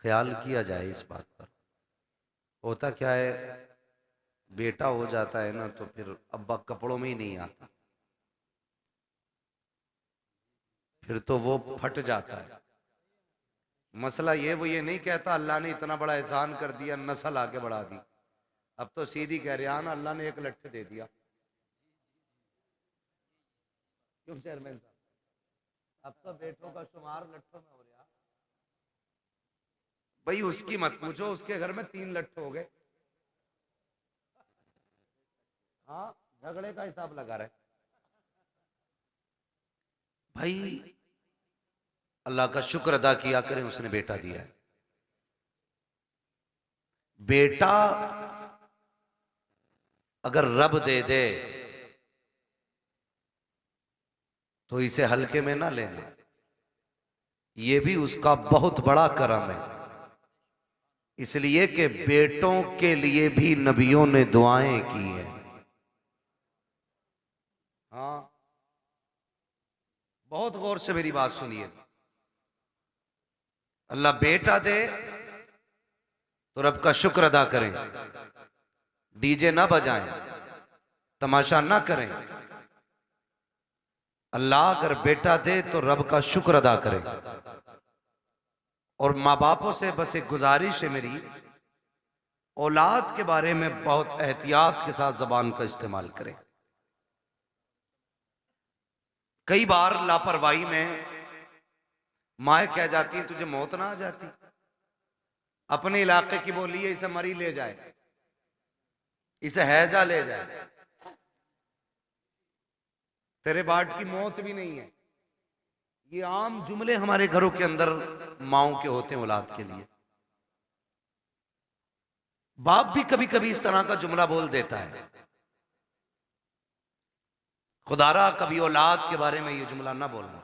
ख्याल किया जाए इस बात पर। होता क्या है, बेटा हो जाता है ना तो फिर अब्बा कपड़ों में ही नहीं आता, फिर तो वो फट जाता है। मसला ये, वो ये नहीं कहता अल्लाह ने इतना बड़ा एहसान कर दिया, नस्ल आगे बढ़ा दी। अब तो सीधी कह रहे ना, अल्लाह ने एक लट्ठ दे दिया। क्यों चेयरमैन साहब, अब तो बेटों का शुमार लट्ठों में हो रहा। भाई उसकी मत पूछो, उसके घर में 3 लट्ठ हो गए। हाँ, झगड़े का हिसाब लगा रहे भाई। अल्लाह का शुक्र अदा किया करें, उसने बेटा दिया है। बेटा अगर रब दे दे तो इसे हल्के में ना लेना, ये भी उसका बहुत बड़ा करम है। इसलिए कि बेटों के लिए भी नबियों ने दुआएं की हैं। हाँ, बहुत गौर से मेरी बात सुनिए। अल्लाह बेटा दे तो रब का शुक्र अदा करें, डीजे ना बजाएं, तमाशा ना करें। अल्लाह अगर बेटा दे तो रब का शुक्र अदा करें। और माँ बापों से बस एक गुजारिश है मेरी, औलाद के बारे में बहुत एहतियात के साथ जबान का इस्तेमाल करें। कई बार लापरवाही में माए कह जाती है तुझे मौत ना आ जाती, अपने इलाके की बोली है इसे मरी ले जाए, इसे हैजा ले जाए, तेरे बाट की मौत भी नहीं है। ये आम जुमले हमारे घरों के अंदर माओ के होते हैं औलाद के लिए। बाप भी कभी कभी इस तरह का जुमला बोल देता है। खुदारा कभी औलाद के बारे में ये जुमला ना बोलना,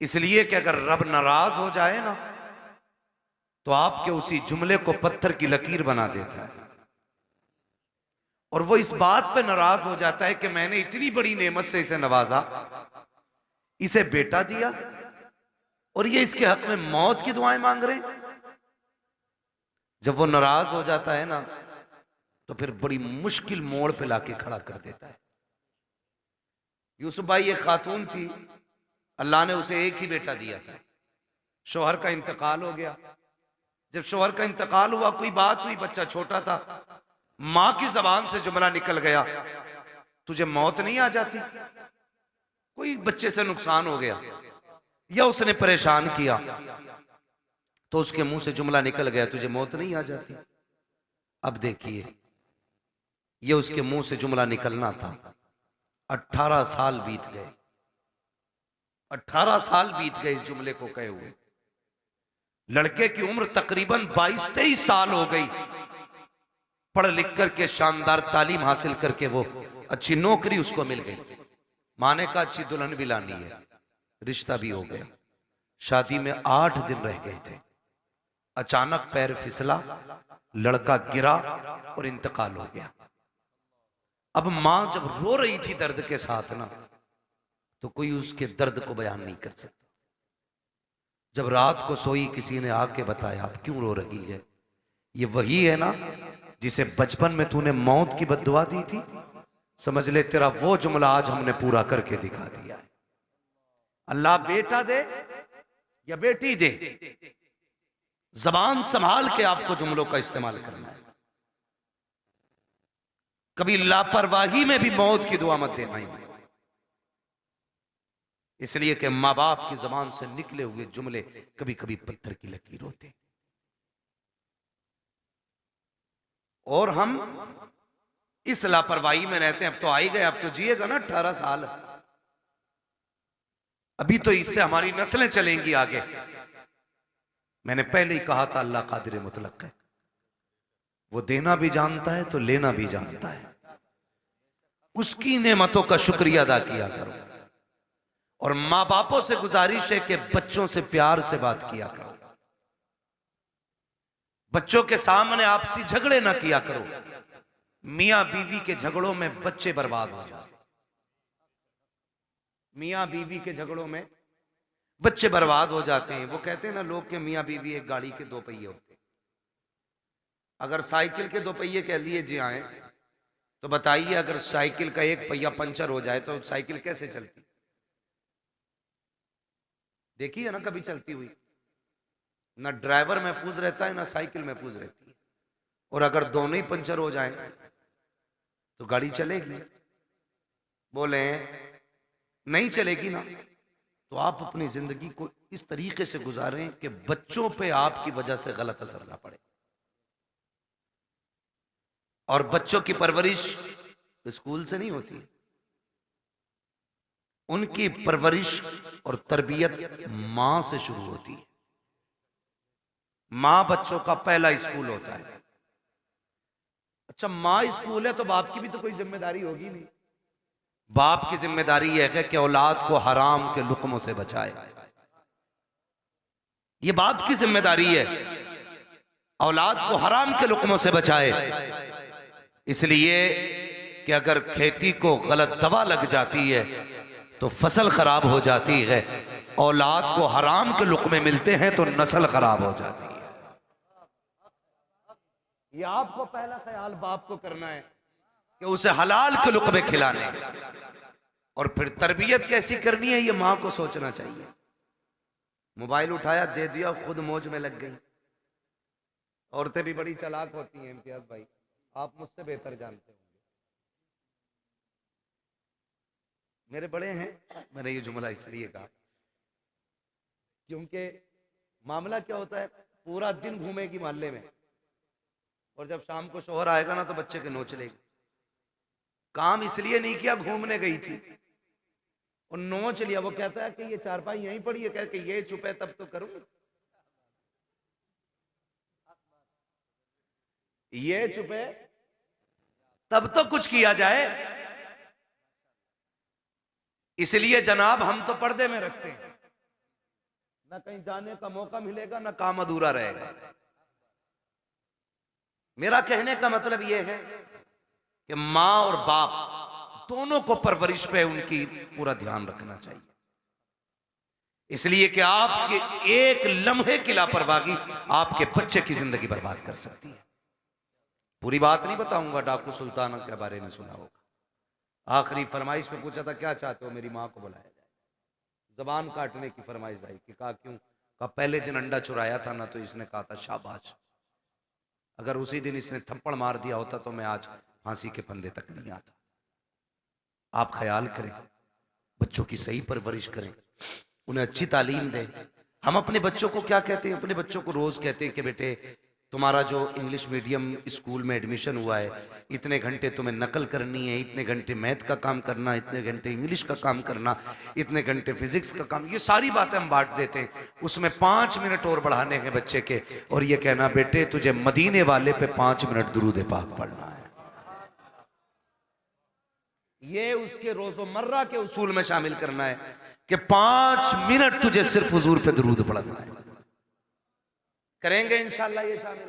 इसलिए कि अगर रब नाराज हो जाए ना तो आपके उसी जुमले को पत्थर की लकीर बना देता है। और वो इस बात पे नाराज हो जाता है कि मैंने इतनी बड़ी नेमत से इसे नवाजा, इसे बेटा दिया, और ये इसके हक में मौत की दुआएं मांग रहे। जब वो नाराज हो जाता है ना तो फिर बड़ी मुश्किल मोड़ पे लाके खड़ा कर देता है। यूसुफ भाई एक खातून थी, अल्लाह ने उसे एक ही बेटा दिया था, शौहर का इंतकाल हो गया। जब शौहर का इंतकाल हुआ, कोई बात हुई, बच्चा छोटा था, मां की जबान से जुमला निकल गया, तुझे मौत नहीं आ जाती? कोई बच्चे से नुकसान हो गया या उसने परेशान किया तो उसके मुंह से जुमला निकल गया, तुझे मौत नहीं आ जाती? अब देखिए, ये उसके मुंह से जुमला निकलना था। 18 साल बीत गए, 18 साल बीत गए इस जुमले को कहे हुए। लड़के की उम्र तकरीबन 22-23 साल हो गई। पढ़ लिख करके शानदार तालीम हासिल करके वो अच्छी नौकरी उसको मिल गई। माँ ने कहा अच्छी दुल्हन भी लानी है, रिश्ता भी हो गया। शादी में 8 दिन रह गए थे, अचानक पैर फिसला, लड़का गिरा और इंतकाल हो गया। अब मां जब रो रही थी दर्द के साथ ना, तो कोई उसके दर्द को बयान नहीं कर सकता। जब रात को सोई, किसी ने आके बताया अब क्यों रो रही है? ये वही है ना जिसे बचपन में तूने मौत की बद्दुआ दी थी, समझ ले तेरा वो जुमला आज हमने पूरा करके दिखा दिया है। अल्लाह बेटा दे या बेटी दे, जबान संभाल के आपको जुमलों का इस्तेमाल करना है। कभी लापरवाही में भी मौत की दुआ मत देना ही, इसलिए कि मां बाप की जबान से निकले हुए जुमले कभी कभी पत्थर की लकीर होते। और हम इस लापरवाही में रहते हैं। अब तो आ ही गए, अब तो जिएगा ना 18 साल, अभी तो इससे हमारी नस्लें चलेंगी आगे। मैंने पहले ही कहा था अल्लाह कादिर मुतलक है, वो देना भी जानता है तो लेना भी जानता है। उसकी नेमतों का शुक्रिया अदा किया करो। और मां बापों से गुजारिश है कि बच्चों से प्यार से बात किया करो, बच्चों के सामने आपसी झगड़े ना किया करो। मियां बीवी के झगड़ों में बच्चे बर्बाद हो जाते, मियां बीवी के झगड़ों में बच्चे बर्बाद हो जाते हैं। वो कहते हैं ना लोग के मियाँ बीवी एक गाड़ी के दो पहिए होते हैं। अगर साइकिल के दो पहिए कह लिए जी आए तो बताइए, अगर साइकिल का एक पहिया पंचर हो जाए तो साइकिल कैसे चलती? देखिए ना कभी चलती हुई। ना ड्राइवर महफूज रहता है ना साइकिल महफूज रहती है। और अगर दोनों ही पंचर हो जाए तो गाड़ी चलेगी? बोले नहीं चलेगी ना। तो आप अपनी जिंदगी को इस तरीके से गुजारें कि बच्चों पे आपकी वजह से गलत असर ना पड़े। और बच्चों की परवरिश स्कूल से नहीं होती, उनकी परवरिश और तरबियत मां से शुरू होती है। मां बच्चों का पहला स्कूल होता है। अच्छा, मां स्कूल है तो बाप की भी तो कोई जिम्मेदारी होगी नहीं। बाप की जिम्मेदारी यह है कि औलाद को हराम के लुक्मों से बचाए। यह बाप की जिम्मेदारी है, औलाद को हराम के लुक्मों से बचाए। इसलिए कि अगर खेती को गलत दवा लग जाती है तो फसल खराब हो जाती है। औलाद को हराम के लुक्मे मिलते हैं तो नस्ल खराब हो जाती है। ये आपको पहला ख्याल बाप को करना है कि उसे हलाल के लुक्मे खिलाने, और फिर तरबियत कैसी करनी है ये मां को सोचना चाहिए। मोबाइल उठाया दे दिया, खुद मौज में लग गई। औरतें भी बड़ी चालाक होती हैं इम्तियाज भाई, आप मुझसे बेहतर जानते होंगे। मेरे बड़े हैं, मैंने ये जुमला इसलिए कहा क्योंकि मामला क्या होता है, पूरा दिन घूमेगी मोहल्ले में और जब शाम को शोहर आएगा ना तो बच्चे के नोच लेगी। काम इसलिए नहीं किया, घूमने गई थी और नोच लिया। वो कहता है कि ये चारपाई यहीं पड़ी है, कह के ये चुप है तब तो करूं, ये चुप है तब तो कुछ किया जाए। इसलिए जनाब हम तो पर्दे में रखते हैं, ना कहीं जाने का मौका मिलेगा ना काम अधूरा रहेगा। मेरा कहने का मतलब यह है कि मां और बाप दोनों को परवरिश पे उनकी पूरा ध्यान रखना चाहिए। इसलिए कि आपके एक लम्हे की लापरवाही आपके बच्चे की जिंदगी बर्बाद कर सकती है। पूरी बात नहीं बताऊंगा, डाकू सुल्ताना के बारे में सुना होगा। आखिरी फरमाइश में पूछा था क्या चाहते हो, मेरी मां को बुलाया जाए। जबान काटने की फरमाइश आई कि कहा क्यों? कहा पहले दिन अंडा चुराया था ना तो इसने कहा था शाबाश, अगर उसी दिन इसने थप्पड़ मार दिया होता तो मैं आज फांसी के फंदे तक नहीं आता। आप ख्याल करें, बच्चों की सही परवरिश करें, उन्हें अच्छी तालीम दें। हम अपने बच्चों को क्या कहते हैं? अपने बच्चों को रोज कहते हैं कि बेटे तुम्हारा जो इंग्लिश मीडियम स्कूल में एडमिशन हुआ है, इतने घंटे तुम्हें नकल करनी है, इतने घंटे मैथ का काम करना, इतने घंटे इंग्लिश का काम करना, इतने घंटे फिजिक्स का काम। ये सारी बातें हम बांट देते हैं। उसमें 5 मिनट और बढ़ाने हैं बच्चे के, और ये कहना बेटे तुझे मदीने वाले पे 5 मिनट दुरूद पाक पढ़ना है। ये उसके रोजमर्रा के उसूल में शामिल करना है कि 5 मिनट तुझे सिर्फ हुजूर पे दुरूद पढ़ना है। करेंगे इंशाल्लाह ये शामिल,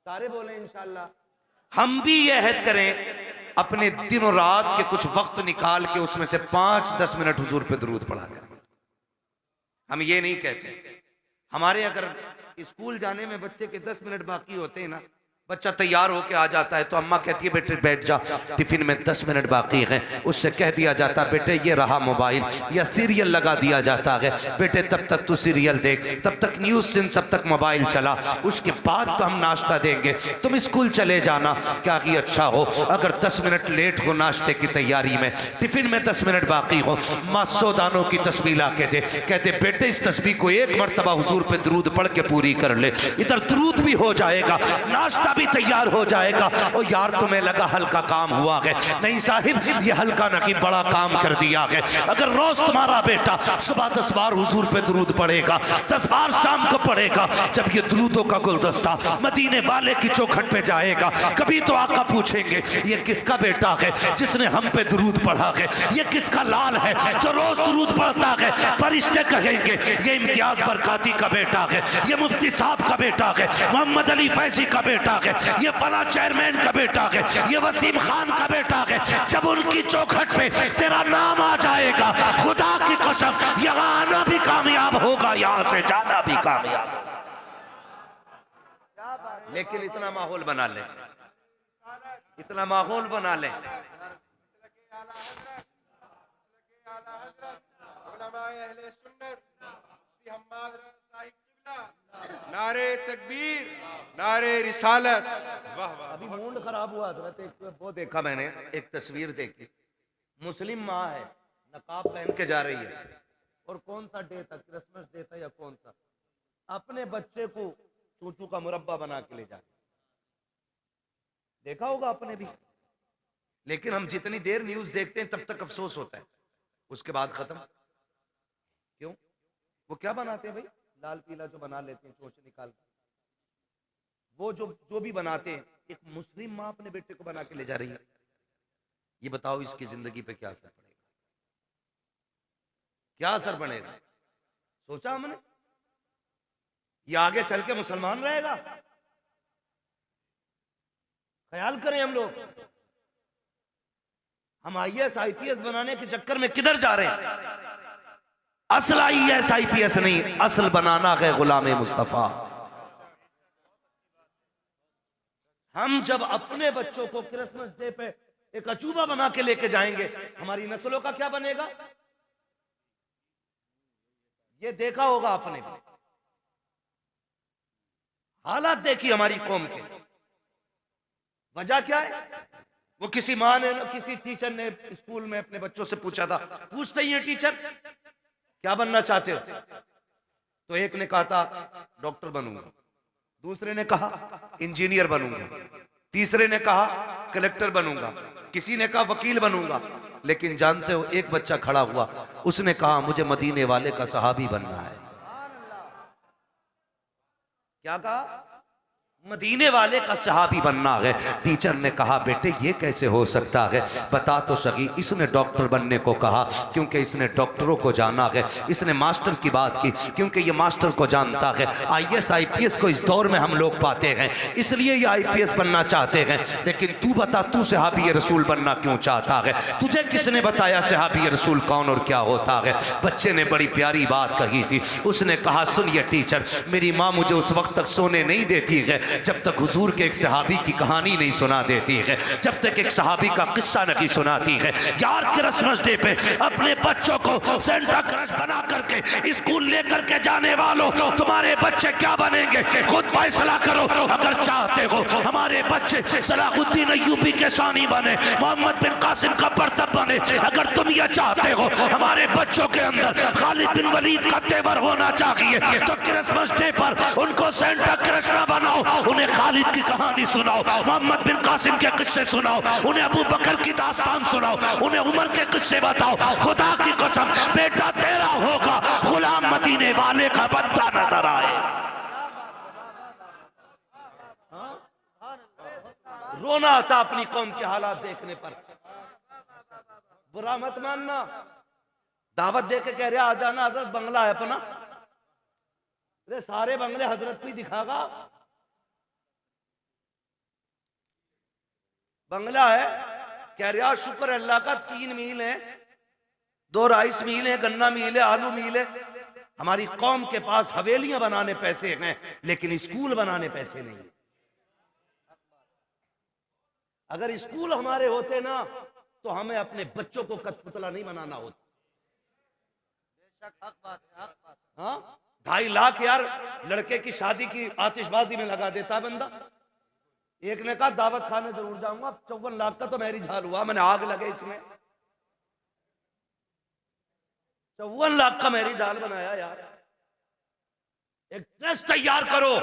सारे बोले इंशाल्लाह। हम भी ये अहद करें अपने दिन और रात के कुछ वक्त निकाल के उसमें से 5-10 मिनट हुजूर पे दुरूद पढ़ा करें। हम ये नहीं कहते, हमारे अगर स्कूल जाने में बच्चे के 10 मिनट बाकी होते हैं ना, बच्चा तैयार होके आ जाता है तो अम्मा कहती है बेटे बैठ जा, टिफिन में 10 मिनट बाकी हैं। उससे कह दिया जाता बेटे ये रहा मोबाइल, या सीरियल लगा दिया जाता है, बेटे तब तक तू सीरियल देख, तब तक न्यूज सुन, तब तक मोबाइल चला, उसके बाद तो हम नाश्ता देंगे, तुम स्कूल चले जाना। क्या ही अच्छा हो अगर 10 मिनट लेट हो नाश्ते की तैयारी में, टिफिन में 10 मिनट बाकी हो, माँ 100 दानों की तस्बीह ला के दे, कहते बेटे इस तस्बीह को एक मरतबा हुजूर पे दरूद पढ़ के पूरी कर ले, इधर दरूद भी हो जाएगा, नाश्ता भी तैयार हो जाएगा। और यार तुम्हें लगा हल्का काम हुआ है, नहीं साहिब ये हल्का नहीं बड़ा काम कर दिया है। अगर रोज तुम्हारा बेटा सुबह 10 बार हुजूर पे दरूद पढ़ेगा, 10 बार शाम को पढ़ेगा, जब ये दरूदों का गुलदस्ता मदीने वाले की चौखट पे जाएगा, कभी तो आका पूछेंगे ये किसका बेटा है जिसने हम पे दरूद पढ़ा है, ये किसका लाल है जो रोज दरूद पढ़ता है। फरिश्ते कहेंगे ये इम्तियाज बरकाती का बेटा है, ये मुफ्ती साहब का बेटा है, मोहम्मद अली फैजी का बेटा है, है, ये फला चेयरमैन का बेटा है, ये वसीम खान का बेटा है, जब उनकी चौखट पे तेरा नाम आ जाएगा, खुदा की कसम यहाँ आना भी कामयाब होगा, यहाँ से जाना भी कामयाब होगा। लेकिन इतना माहौल बना ले, इतना माहौल बना ले। नारे तकबीर, नारे रिसालत। वाह वाह। अभी मूड खराब हुआ हजरत, एक वो देखा मैंने, एक तस्वीर देखी, मुस्लिम माँ है, नकाब पहन के जा रही है, और कौन सा डे था, क्रिसमस डे था या कौन सा, अपने बच्चे को चूचू का मुरब्बा बना के ले जा रही। देखा होगा आपने भी। लेकिन हम जितनी देर न्यूज देखते हैं तब तक अफसोस होता है, उसके बाद खत्म। क्यों? वो क्या बनाते हैं भाई, लाल पीला जो बना लेते हैं चोंच निकाल, वो जो भी बनाते हैं, एक मुस्लिम माँ अपने बेटे को बना के ले जा रही है। ये बताओ इसकी जिंदगी पे क्या असर पड़ेगा, क्या असर पड़ेगा? सोचा हमने? ये आगे चल के मुसलमान रहेगा? ख्याल करें हम लोग। हम IAS IPS बनाने के चक्कर में किधर जा रहे हैं? असल IAS IPS नहीं, असल बनाना है गुलाम मुस्तफा। हम जब अपने बच्चों को क्रिसमस डे पे एक अचूबा बना के लेके जाएंगे, हमारी नस्लों का क्या बनेगा? ये देखा होगा आपने, हालात देखी हमारी कौम के। वजह क्या है? वो किसी माँ ने, किसी टीचर ने स्कूल में अपने बच्चों से पूछा था, पूछते ही है टीचर क्या बनना चाहते हो? तो एक ने कहा था डॉक्टर बनूंगा, दूसरे ने कहा इंजीनियर बनूंगा, तीसरे ने कहा कलेक्टर बनूंगा, किसी ने कहा वकील बनूंगा। लेकिन जानते हो, एक बच्चा खड़ा हुआ, उसने कहा मुझे मदीने वाले का सहाबी बनना है। क्या कहा? मदीने वाले का सहाबी बनना है। टीचर ने कहा बेटे ये कैसे हो सकता है, बता तो सही। इसने डॉक्टर बनने को कहा क्योंकि इसने डॉक्टरों को जाना है, इसने मास्टर की बात की क्योंकि ये मास्टर को जानता है। IAS IPS को इस दौर में हम लोग पाते हैं, इसलिए ये IPS बनना चाहते हैं। लेकिन तू बता, तू सहाबी रसूल बनना क्यों चाहता है? तुझे किसने बताया सहाबी रसूल कौन और क्या होता है? बच्चे ने बड़ी प्यारी बात कही थी। उसने कहा सुनिए टीचर, मेरी माँ मुझे उस वक्त तक सोने नहीं देती है जब तक हुजूर के एक सहाबी की कहानी नहीं सुना देती है, जब तक एक सहाबी का किस्सा नहीं सुनाती है। यार क्रिसमस डे पे अपने बच्चों को सेंटा क्रश बना करके स्कूल लेकर के जाने वालों, तुम्हारे बच्चे क्या बनेंगे खुद फैसला करो। अगर चाहते हो हमारे बच्चे सलाहुद्दीन अय्यूबी के शानी बने, मोहम्मद बिन कासिम का बर्तब बने, अगर तुम ये चाहते हो हमारे बच्चों के अंदर खालिद बिन वलीद का तेवर होना चाहिए, तो क्रिसमस डे पर उनको सेंटा क्रश ना बनाओ, उन्हें खालिद की कहानी सुनाओ, मोहम्मद बिन कासिम के किस्से सुनाओ, उन्हें अबू बकर की दास्तान सुनाओ, उन्हें उमर के किस्से बताओ। खुदा की कसम बेटा तेरा होगा, गुलाम मदीने वाले का बच्चा नजर आए। रोना आता अपनी कौम के हालात देखने पर। बुरा मत मानना, दावत दे के कह रहे आ जाना, हजरत बंगला है अपना। अरे सारे बंगले हजरत को ही दिखागा। बंगला है, कह रहा शुक्र अल्लाह का 3 मील है, 2 राइस मील है, गन्ना मील है, आलू मील है। हमारी कौम के पास हवेलियां बनाने पैसे हैं लेकिन स्कूल बनाने पैसे नहीं। अगर स्कूल हमारे होते ना तो हमें अपने बच्चों को कठपुतला नहीं बनाना होता। बेशक हक बात है, हक बात। हाँ, 2.5 लाख यार लड़के की शादी की आतिशबाजी में लगा देता बंदा। एक ने कहा दावत खाने जरूर जाऊंगा, 54 लाख का तो मैरिज हाल हुआ, मैंने आग लगे इसमें। 54 लाख का मैरिज हाल बनाया यार। एक ट्रस्ट तैयार करो,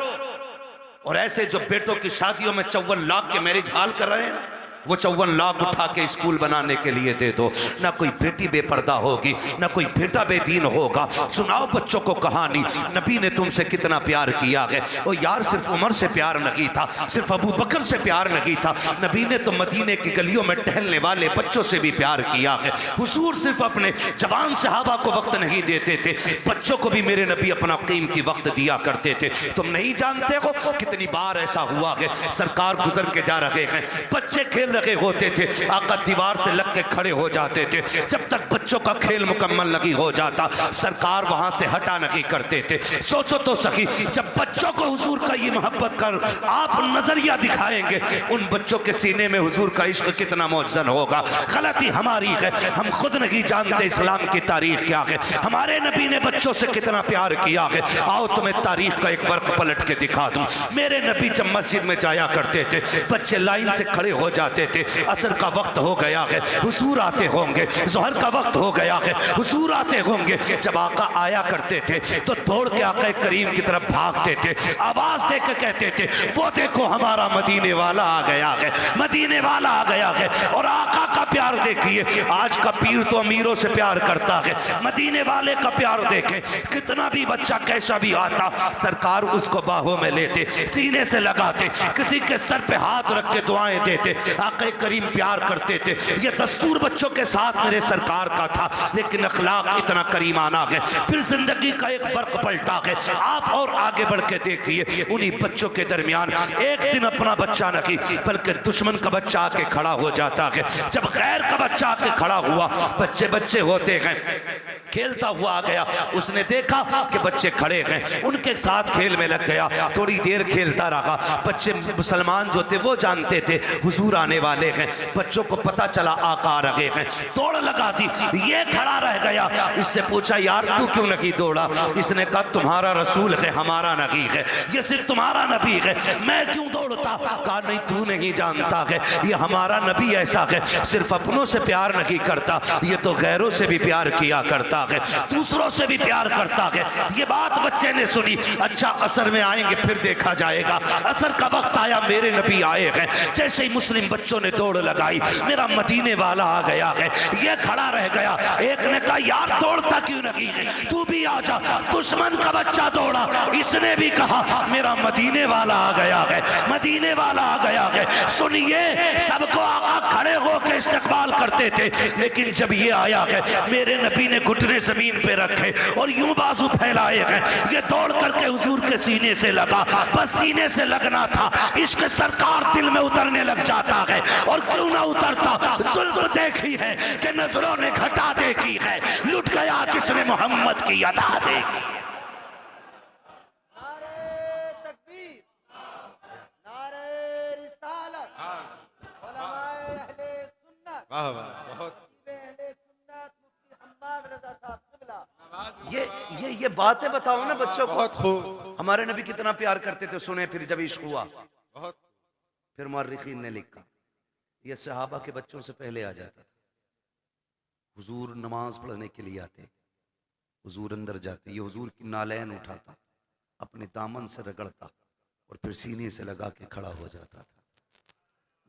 और ऐसे जो बेटों की शादियों में 54 लाख के मैरिज हाल कर रहे हैं, वो 54 लाख उठा के स्कूल बनाने के लिए दे दो। ना कोई बेटी बेपर्दा होगी, ना कोई बेटा बेदीन होगा। सुनाओ बच्चों को कहानी, नबी ने तुमसे कितना प्यार किया है। ओ यार, सिर्फ उमर से प्यार नहीं था, सिर्फ अबू बकर से प्यार नहीं था, नबी ने तो मदीने की गलियों में टहलने वाले बच्चों से भी प्यार किया है। हुजूर सिर्फ अपने जवान सहाबा को वक्त नहीं देते थे, बच्चों को भी मेरे नबी अपना कीमती वक्त दिया करते थे। तुम नहीं जानते हो कितनी बार ऐसा हुआ है, सरकार गुजर के जा रहे हैं, बच्चे खेल रहे होते थे, आका दीवार से लग के खड़े हो जाते थे। जब तक बच्चों का खेल मुकम्मल नहीं हो जाता, सरकार वहां से हटा नहीं करते थे। सोचो तो सही, जब बच्चों को हुजूर का ये मोहब्बत कर आप नजरिया दिखाएंगे, उन बच्चों के सीने में हुजूर का इश्क कितना मौजन होगा। गलती हमारी है, हम खुद नहीं जानते इस्लाम की तारीख क्या है, हमारे नबी ने बच्चों से कितना प्यार किया है। आओ तुम्हें तारीख का एक वर्क पलट के दिखा दूं। मेरे नबी जब मस्जिद में जाया करते थे, बच्चे लाइन से खड़े हो जाते थे, असर का वक्त हो गया है, हुजूर आते होंगे, जोहर का वक्त हो गया है, हुजूर आते होंगे। जब आका आया करते थे तो दौड़ के आका करीम की तरफ भागते थे, आवाज दे के कहते थे, वो देखो हमारा मदीने वाला आ गया है, मदीने वाला आ गया है। और आका का प्यार देखिए, आज का पीर तो अमीरों से प्यार करता है, मदीने वाले का प्यार देखे, कितना भी बच्चा कैसा भी आता, सरकार उसको बाहों में लेते, सीने से लगाते, किसी के सर पे हाथ रख के दुआएं देते। आका करीम प्यार करते थे। ये दस्तूर बच्चों के साथ मेरे सरकार का था, लेकिन अखलाक इतना करीमाना है। फिर जिंदगी का एक वर्क पलटा है। आप और आगे बढ़ के देखिए, उन्हीं बच्चों के दरमियान एक दिन अपना बच्चा नहीं बल्कि दुश्मन का बच्चा आके खड़ा हो जाता है। जब गैर का बच्चा आके खड़ा हुआ, बच्चे बच्चे होते हैं, खेलता हुआ आ गया, उसने देखा कि बच्चे खड़े हैं, उनके साथ खेल में लग गया, थोड़ी देर खेलता रहा। बच्चे मुसलमान जो थे वो जानते थे हुजूर आने वाले हैं, बच्चों को पता चला आका आ रहे हैं, दौड़ लगा दी। ये खड़ा रह गया, इससे पूछा यार तू क्यों नहीं दौड़ा? इसने कहा तुम्हारा रसूल है, हमारा नबी है, ये सिर्फ तुम्हारा नबी है, मैं क्यों दौड़ता? कहा नहीं तू नहीं जानता है, ये हमारा नबी ऐसा है, सिर्फ अपनों से प्यार नहीं करता, ये तो गैरों से भी प्यार किया करता है, दूसरों से भी प्यार करता है। ये बात बच्चे ने सुनी। अच्छा असर में आएंगे फिर देखा जाएगा। असर का वक्त आया, मेरे नबी आए हैं। जैसे ही मुस्लिम बच्चों ने दौड़ लगाई, मेरा मदीने वाला आ गया है, ये खड़ा रह गया। एक ने कहा यार दौड़ता क्यों नहीं है, तू भी आ जा। दुश्मन का बच्चा दौड़ा, इसने भी कहा मेरा मदीने वाला आ गया है, मदीने वाला आ गया है। सुनिए, सबको आका खड़े होकर इस्तकबाल करते थे, लेकिन जब ये आया है, मेरे नबी ने घुटने जमीन पे रखे और यूं बाजू फैलाए हैं। ये दौड़ करके हुजूर के सीने से लगा, बस सीने से लगना था, इश्क सरकार दिल में उतरने लग जाता है। और क्यों ना उतरता, जुल्म देखी है कि नजरों ने घटा देखी है, लुट गया जिसने मोहम्मद की अदा देखी। नारे तकबीर, नारे रिसालत, उलमाए अहले सुन्नत, वाह वाह, बहुत अहले सुन्नत, मुफ्ती हम्माद रजा साहब क़िबला। ये बातें बताओ ना बच्चों को, बहुत खूब, हमारे नबी कितना प्यार करते थे। सुने फिर जब इश्क हुआ, बहुत फिर मुअर्रिखीन ने लिखा, ये सहाबा के बच्चों से पहले आ जाता था। हुजूर नमाज पढ़ने के लिए आते, हुजूर अंदर जाते, ये हुजूर की नालैन उठाता, अपने दामन से रगड़ता और फिर सीने से लगा के खड़ा हो जाता था।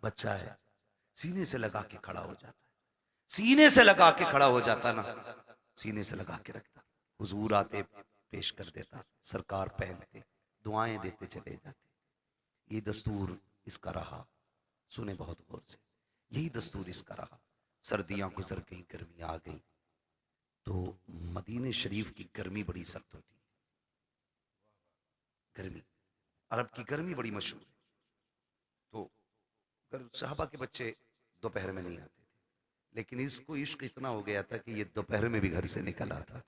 बच्चा है, सीने से लगा के खड़ा हो जाता है, सीने से लगा के खड़ा हो जाता ना, सीने से लगा के रखता। हुजूर आते, पेश कर देता, सरकार पहनते, दुआएं देते चले जाते। ये दस्तूर इसका रहा। सुने बहुत गौर से, यही दस्तूर इसका रहा। सर्दियां गुजर गई, गर्मी आ गई, तो मदीने शरीफ की गर्मी बड़ी सख्त होती है। गर्मी, अरब की गर्मी बड़ी मशहूर है। तो सहाबा के बच्चे दोपहर में नहीं आते थे, लेकिन इसको इश्क इतना हो गया था कि ये दोपहर में भी घर से निकल आता था।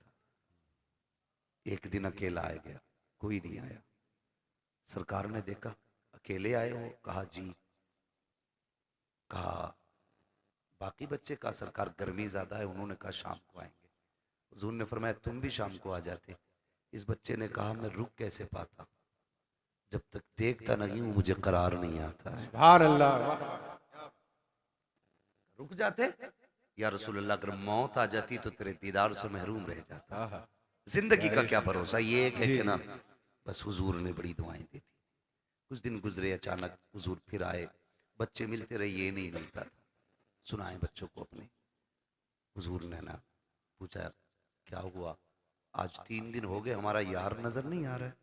एक दिन अकेला आ गया, कोई नहीं आया। सरकार ने देखा अकेले आए हो, कहा जी, कहा बाकी बच्चे, का सरकार गर्मी ज्यादा है, उन्होंने कहा शाम को आएंगे। हुजूर ने फरमाया तुम भी शाम को आ जाते। इस बच्चे ने कहा मैं रुक कैसे पाता, जब तक देखता नहीं हूं मुझे करार नहीं आता है। सुभान अल्लाह, रुक जाते या रसूल अल्लाह, अगर मौत आ जाती तो तेरे दीदार से महरूम रह जाता। जिंदगी का क्या भरोसा, ये एक है कि ना। बस हुजूर ने बड़ी दुआएं दी थी। कुछ दिन गुजरे, अचानक हुजूर फिर आए। बच्चे मिलते रहे, ये नहीं मिलता था। सुनाए बच्चों को अपने। हुजूर ने ना पूछा क्या हुआ, आज 3 दिन हो गए हमारा यार नजर नहीं आ रहा है।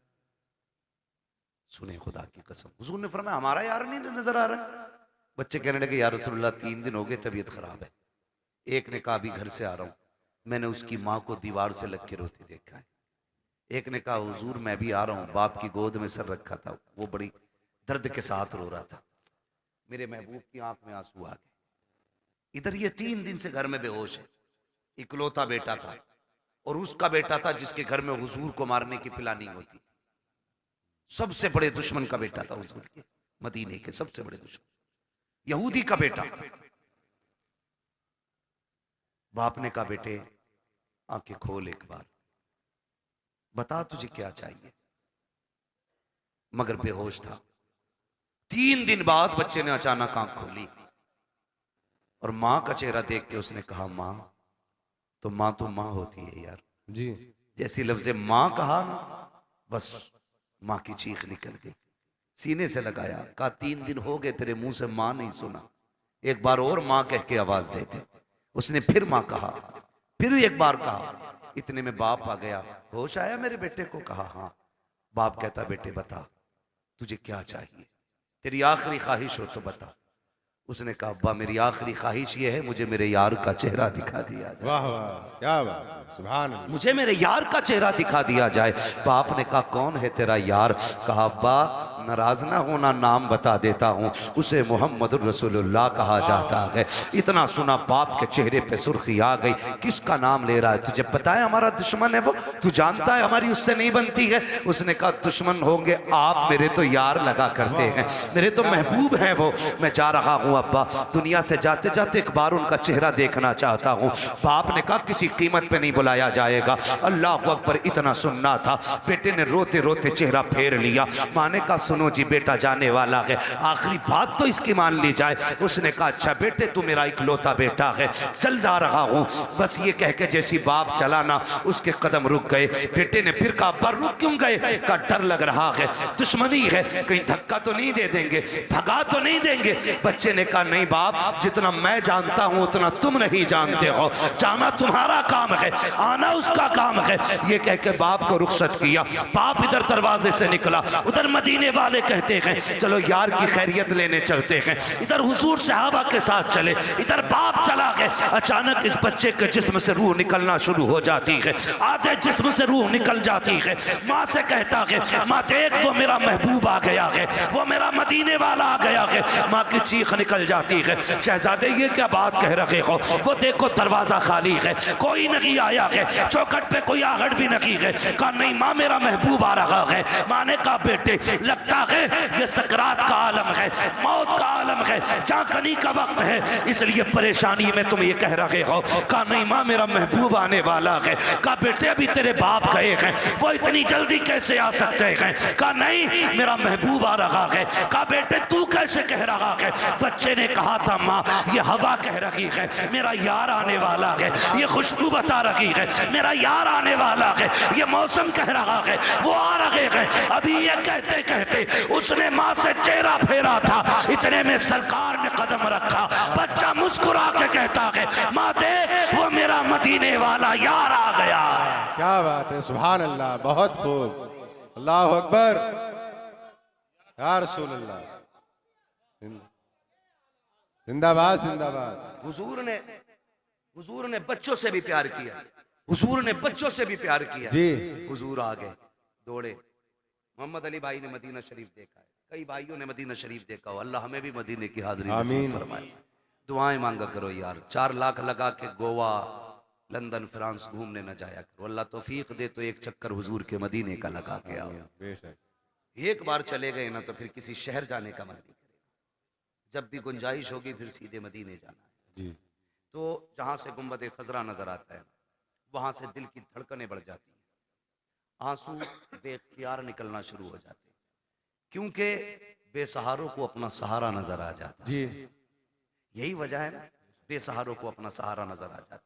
सुने खुदा की कसम, हुजूर ने फरमाया हमारा यार नहीं नजर आ रहा है। बच्चे कहने लगे या रसूलल्लाह 3 दिन हो गए तबीयत खराब है। एक ने कहा अभी घर से आ रहा हूं, मैंने उसकी माँ को दीवार से लग के रोते देखा है। एक ने कहा हुजूर मैं भी आ रहा हूं, बाप की गोद में सर रखा था, वो बड़ी दर्द के साथ रो रहा था, मेरे महबूब की आंख में आंसू आ गए। इधर ये 3 दिन से घर में बेहोश है। इकलौता बेटा था और उसका बेटा था जिसके घर में हुजूर को मारने की प्लानिंग होती थी। सबसे बड़े दुश्मन का बेटा था हुजूर के, मदीने के सबसे बड़े दुश्मन, यहूदी का बेटा। बाप ने कहा बेटे आंखें खोल एक बार, बता तुझे क्या चाहिए। मगर बेहोश था। 3 दिन बाद बच्चे ने अचानक आंख खोली और मां का चेहरा देख के उसने कहा मां तो मां होती है यार जी। जैसी लफ्ज़ मां कहा ना, बस मां की चीख निकल गई, सीने से लगाया, कहा 3 दिन हो गए तेरे मुंह से मां नहीं सुना, एक बार और मां कह के आवाज दे दे। उसने फिर मां कहा, फिर एक बार कहा। इतने में बाप आ गया, होश आया मेरे बेटे को? कहा हाँ। बाप कहता बेटे बता तुझे क्या चाहिए, तेरी आखिरी ख्वाहिश हो तो बता। उसने कहा अब्बा मेरी आखिरी ख्वाहिश ये है मुझे मेरे यार का चेहरा दिखा दिया जाए। वाह वाह क्या बात, सुभान अल्लाह। मुझे मेरे यार का चेहरा दिखा दिया जाए। बाप ने कहा कौन है तेरा यार? कहा अब्बा नाराज ना होना, नाम बता देता हूँ, उसे मोहम्मद रसूलुल्लाह कहा जाता है। इतना सुना बाप के चेहरे पे सुर्खी आ गई, किसका नाम ले रहा है? तुझे पता है हमारा दुश्मन है वो, तू जानता है हमारी उससे नहीं बनती है। उसने कहा दुश्मन होंगे आप, मेरे तो यार लगा करते हैं, मेरे तो महबूब हैं वो। मैं जा रहा हूँ अब्बा, दुनिया से जाते जाते एक बार उनका चेहरा देखना चाहता हूँ। बाप ने कहा किसी कीमत पे नहीं बुलाया जाएगा। अल्लाह अकबर। इतना सुनना था, बेटे ने रोते रोते चेहरा फेर लिया। माँ ने कहा सुनो जी बेटा जाने वाला है, आखिरी बात तो इसकी मान ली जाए। उसने कहा अच्छा बेटे तू मेरा इकलौता बेटा है, चल जा रहा हूँ। बस ये कह के जैसी बाप चला ना, उसके कदम रुक गए। बेटे ने फिर कहा अब्बा रुक क्यों गए? का डर लग रहा है, दुश्मनी है, कहीं धक्का तो नहीं दे देंगे, भगा तो नहीं देंगे। बच्चे ने कहा नहीं बाप, जितना मैं जानता हूं उतना तुम नहीं जानते हो, जाना तुम्हारा काम है, आना उसका काम है। ये कह के बाप को रुखसत किया। बाप इधर दरवाजे से निकला, उधर मदीने वाले कहते हैं चलो यार की खैरियत लेने चलते हैं। इधर हुजूर सहाबा के साथ चले, इधर बाप चला गया। अचानक इस बच्चे के जिस्म से रूह निकलना शुरू हो जाती है, आधे जिस्म से रूह निकल जाती है। माँ से कहता है माँ देख वो मेरा महबूब आ गया है, वो मेरा मदीने वाला आ गया है। माँ की चीख निकल जाती है, शहजादे ये क्या बात कह रहे हो? वो देखो दरवाजा खाली है, कोई नहीं आया है, चौखट पे कोई आहट भी नहीं है। कहा नहीं माँ मेरा महबूब आ रहा है। माँ ने कहा बेटे लगता है ये सकरात का आलम है, मौत का आलम है, जांकनी का वक्त है, इसलिए परेशानी में तुम ये कह रहे हो। कहा नहीं माँ मेरा महबूब आने वाला है। कहा बेटे अभी तेरे बाप गए हैं, वो इतनी जल्दी कैसे आ सकते हैं? कहा नहीं मेरा महबूब आ रहा है। कहा बेटे तू कैसे कह रहा है? बच्चे ने कहा था माँ ये हवा कह रही है मेरा यार आने वाला है, ये खुशबू बता रही है मेरा यार आने वाला है, ये मौसम कह रहा है वो आ रहे हैं। अभी ये कहते कहते उसने माँ से चेहरा फेरा था, इतने में सरकार ने कदम रखा। बच्चा मुस्कुरा के कहता है माँ देख वो मेरा मदीने वाला यार आ गया। क्या बात है, सुभान अल्लाह, बहुत खूब, अल्लाह अकबर, या रसूल अल्लाह, जिंदाबाद जिंदाबाद। हुजूर ने बच्चों से भी प्यार किया, हुजूर ने बच्चों से भी प्यार किया जी। हुजूर आ गए दौड़े। मोहम्मद अली भाई ने मदीना शरीफ देखा है, कई भाइयों ने मदीना शरीफ देखा हो, अल्लाह हमें भी मदीने की हाजिरी नसीब फरमाए। दुआएं मांगा करो यार, 4 लाख लगा के गोवा लंदन फ्रांस घूमने न जाया करो, अल्लाह तौफीक दे तो एक चक्कर हुजूर के मदीने का लगा के आओ। बेशक। एक बार चले गए ना तो फिर किसी शहर जाने का मन नहीं करेगा, जब भी गुंजाइश होगी फिर सीधे मदीने जाना है जी। तो जहां से गुंबद खजरा नजर आता है वहां से दिल की धड़कनें बढ़ जाती हैं, आंसू बेख्तियार निकलना शुरू हो जाते हैं, क्योंकि बेसहारों को अपना सहारा नजर आ जाता है। जी। यही वजह है ना, बेसहारों को अपना सहारा नजर आ जाता है।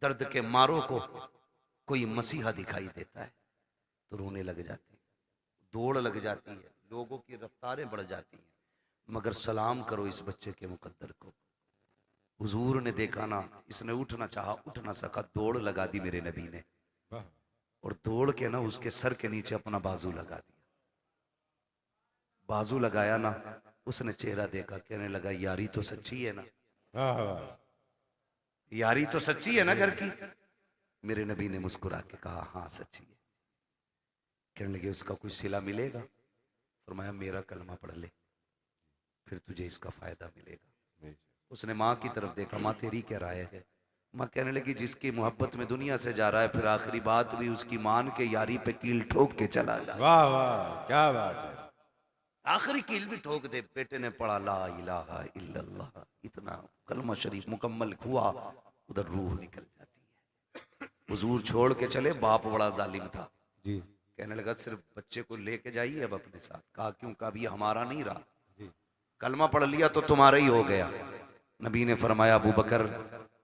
दर्द के मारों को कोई मसीहा दिखाई देता है तो रोने लग जाते हैं, दौड़ लग जाती है, लोगों की रफ्तारें बढ़ जाती हैं। मगर सलाम करो इस बच्चे के मुकद्दर को। हुजूर ने देखा ना, इसने उठना चाहा, उठ ना सका, दौड़ लगा दी मेरे नबी ने, वाह और दौड़ के ना उसके सर के नीचे अपना बाजू लगा दिया। बाजू लगाया ना, उसने चेहरा देखा, कहने लगा यारी तो सच्ची है ना, वाह वाह यारी तो सच्ची है ना घर की। मेरे नबी ने मुस्कुरा के कहा हाँ सच्ची है। कहने लगे उसका कुछ सिला मिलेगा? फरमाया मेरा कलमा पढ़ ले, फिर तुझे इसका फायदा मिलेगा। उसने माँ की तरफ देखा, माँ तेरी क्या राय है? माँ कहने लगी जिसकी मोहब्बत में दुनिया से जा रहा है, फिर आखिरी बात भी उसकी मान के यारी पे कील ठोक के चला जा। वाह वाह क्या बात है। आखिरी कील भी ठोक दे। बेटे ने पढ़ा ला इलाहा इल्लल्लाह, इतना कलमा शरीफ मुकम्मल हुआ, उधर रूह निकल जाती है। हुजूर छोड़ के चले, बाप बड़ा जालिम था जी कहने लगा सिर्फ बच्चे को लेके जाइए अब अपने साथ। कहा क्यों? कहा भी हमारा नहीं रहा, जी कलमा पढ़ लिया तो तुम्हारा ही हो गया। नबी ने फरमाया अबू बकर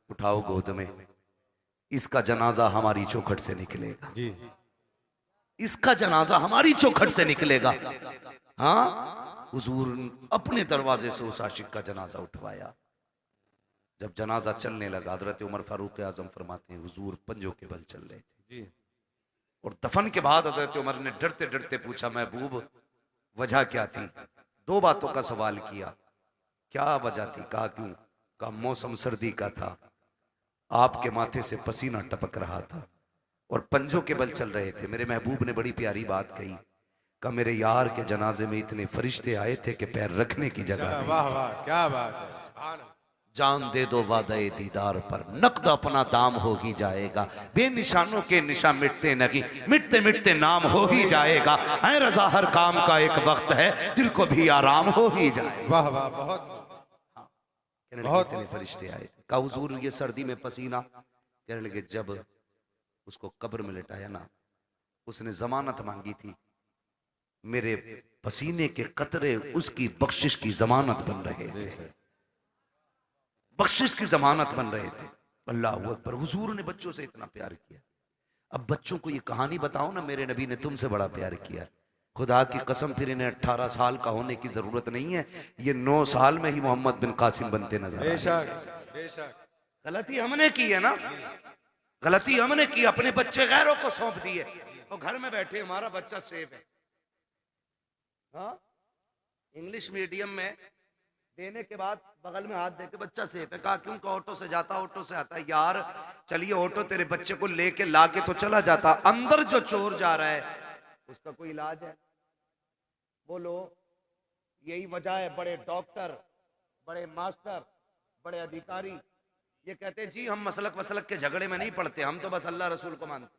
उठाओ गोद में, इसका जनाजा हमारी चौखट से निकलेगा, जी इसका जनाजा हमारी चौखट से निकलेगा। हाँ, हुजूर अपने दरवाजे से उस आशिक का जनाजा उठवाया। जब जनाजा चलने लगा, हजरत उमर फारूक आजम फरमाते हैं हुजूर पंजों के बल चल रहे थे। जी और दफन के बाद हजरत उमर ने डरते डरते पूछा महबूब वजह क्या थी? दो बातों का सवाल किया। क्या वजह थी? कहा क्यों? कहा मौसम सर्दी का था, आपके माथे से पसीना टपक रहा था और पंजों के बल चल रहे थे। मेरे महबूब ने बड़ी प्यारी बात कही, कहा मेरे यार के जनाजे में इतने फरिश्ते आए थे कि पैर रखने की जगह नहीं। वाह वाह क्या बात है। सुभान अल्लाह। जान दे दो वादे दीदार पर, नकद अपना दाम हो ही जाएगा। बेनिशानों के निशान मिटते नहीं, मिटते मिटते नाम हो ही जाएगा। ऐ रजा हर काम का एक वक्त है, दिल को भी आराम हो ही जाएगा। वाह वाह बहुत कहने लगे इतने फरिश्ते आए थे। कहा हुजूर ये सर्दी में पसीना? कहने लगे जब उसको कब्र में लिटाया ना, उसने जमानत मांगी थी, मेरे पसीने के कतरे उसकी बख्शिश की जमानत बन रहे थे, बख्शिश की जमानत बन रहे थे। अल्लाह अकबर। हुजूर ने बच्चों से इतना प्यार किया। अब बच्चों को ये कहानी बताओ ना, मेरे नबी ने तुमसे बड़ा प्यार किया। खुदा की कसम फिर इन्हें 18 साल का होने की जरूरत नहीं है, ये 9 साल में ही मोहम्मद बिन कासिम बनते नजर आए। बेशक बेशक। गलती हमने की है ना, गलती हमने की, अपने बच्चे गैरों को सौंप दिए और घर में बैठे हमारा बच्चा सेफ है। हाँ, इंग्लिश मीडियम में देने के बाद बगल में हाथ देके बच्चा सेफ है। कहा क्यों? का ऑटो से जाता, ऑटो से आता है। यार चलिए ऑटो तेरे बच्चे को लेके लाके तो चला जाता, अंदर जो चोर जा रहा है उसका कोई इलाज है? बोलो। यही वजह है बड़े डॉक्टर, बड़े मास्टर, बड़े अधिकारी ये कहते हैं जी हम मसलक वसलक के झगड़े में नहीं पड़ते, हम तो बस अल्लाह रसूल को मानते,